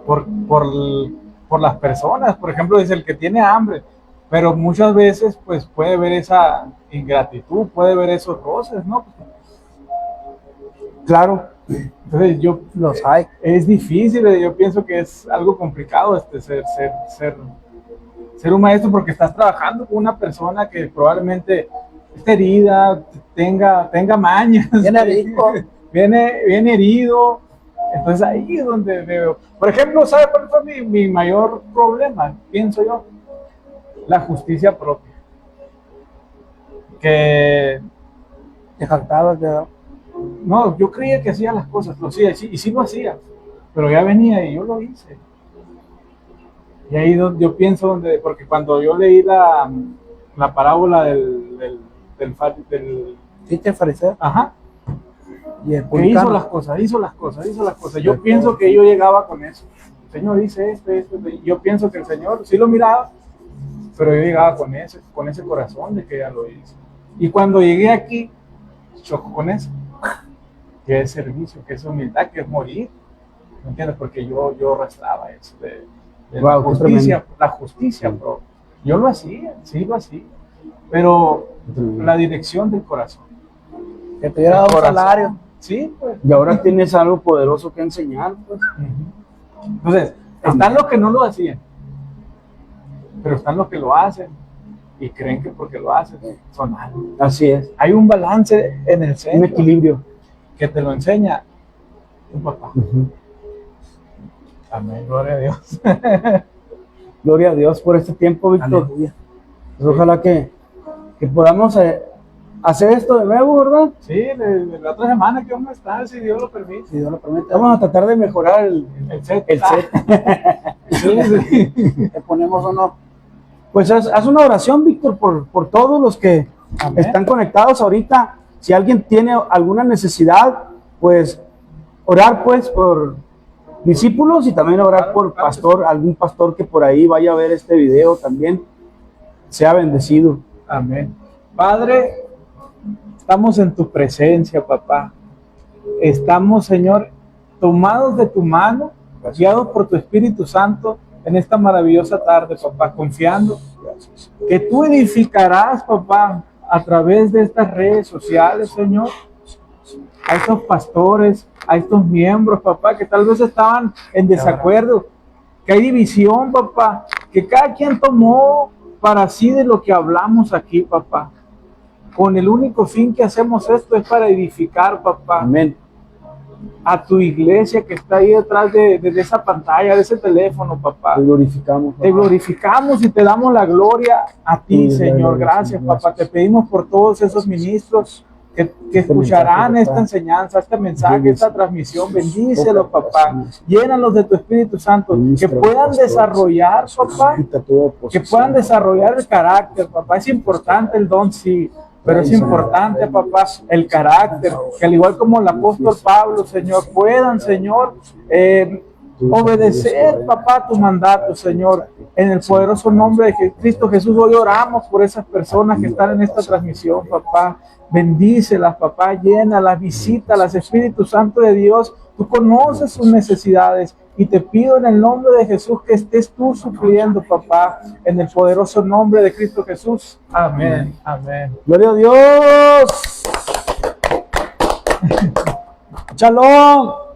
S1: por las personas. Por ejemplo, dice el que tiene hambre, pero muchas veces pues puede ver esa ingratitud, puede ver esos roces, ¿no?
S3: Claro.
S1: Entonces
S2: Los hay.
S1: es difícil, yo pienso que es algo complicado ser un maestro, porque estás trabajando con una persona que probablemente esté herida, tenga mañas, viene herido. Entonces ahí es donde veo, por ejemplo, ¿sabe cuál fue mi mayor problema? Pienso yo, la justicia propia. Que
S2: Te jactabas de...
S1: no, yo creía que hacía las cosas, lo hacía, y sí lo hacía, pero ya venía y yo lo hice. Y ahí yo pienso, porque cuando yo leí la parábola del
S2: fariseo.
S1: ajá,
S2: Y el
S1: que
S2: publicano.
S1: hizo las cosas. Yo pienso que yo llegaba con eso. El Señor dice esto. Yo pienso que el Señor sí lo miraba, pero yo llegaba con ese corazón de que ya lo hizo. Y cuando llegué aquí, chocó con eso. Que es servicio, que es humildad, que es morir. ¿Me entiendes? Porque yo arrastraba eso de
S3: Wow,
S1: la justicia, bro. Yo lo hacía, sí lo hacía. Pero la dirección del corazón.
S2: Que te hubiera dado un salario.
S1: Sí, pues.
S3: Y ahora tienes algo poderoso que enseñar, pues.
S1: Entonces, están los que no lo hacían, pero están los que lo hacen y creen que porque lo hacen son malos.
S3: Así es.
S1: Hay un balance en el
S3: Un
S1: centro
S3: equilibrio.
S1: que te lo enseña tu papá. Amén, gloria a Dios.
S3: Gloria a Dios por este tiempo, Víctor.
S2: Aleluya.
S3: Pues ojalá que podamos hacer esto de nuevo, ¿verdad?
S1: Sí, la otra semana que vamos a estar, si Dios lo permite.
S2: Si Dios lo permite.
S3: Vamos a tratar de mejorar
S1: El set.
S3: el set.
S1: Sí, sí.
S2: Le ponemos uno.
S3: Pues haz una oración, Víctor, por todos los que
S1: Amén.
S3: están conectados ahorita. Si alguien tiene alguna necesidad, pues orar pues por discípulos y también orar por pastor, algún pastor que por ahí vaya a ver este video también. Sea bendecido.
S1: Amén. Padre, estamos en tu presencia, papá. Estamos, Señor, tomados de tu mano, guiados por tu Espíritu Santo en esta maravillosa tarde, papá, confiando que tú edificarás, papá, a través de estas redes sociales, Señor, a estos pastores, a estos miembros, papá, que tal vez estaban en desacuerdo, que hay división, papá, que cada quien tomó para sí de lo que hablamos aquí, papá. Con el único fin que hacemos esto es para edificar, papá,
S3: Amén.
S1: a tu iglesia que está ahí detrás de esa pantalla, de ese teléfono, papá.
S3: Te glorificamos.
S1: Te glorificamos y te damos la gloria a ti,
S3: Sí,
S1: Señor. Gracias, papá. Te pedimos por todos esos ministros que escucharán
S3: mensaje,
S1: esta
S3: papá.
S1: enseñanza, este mensaje,
S3: Bendice.
S1: esta transmisión. Bendícelos,
S3: Toca,
S1: papá.
S3: Señor.
S1: Llénalos de tu Espíritu Santo.
S3: Ministra,
S1: Que puedan
S3: pastor,
S1: desarrollar, papá.
S3: Quita toda
S1: Que
S3: oposición.
S1: puedan desarrollar el carácter, papá. Es importante el don, sí. Pero es importante, papá, el carácter, que al igual como el apóstol Pablo, Señor, puedan, Señor, obedecer, papá, tu mandato, Señor, en el poderoso nombre de Cristo Jesús. Hoy oramos por esas personas que están en esta transmisión, papá. Bendícelas, papá, llénalas, visítalas, Espíritu Santo de Dios. Tú conoces sus necesidades y te pido en el nombre de Jesús que estés tú supliendo, papá, en el poderoso nombre de Cristo Jesús. Amén, amén.
S3: Gloria a Dios. Shalom.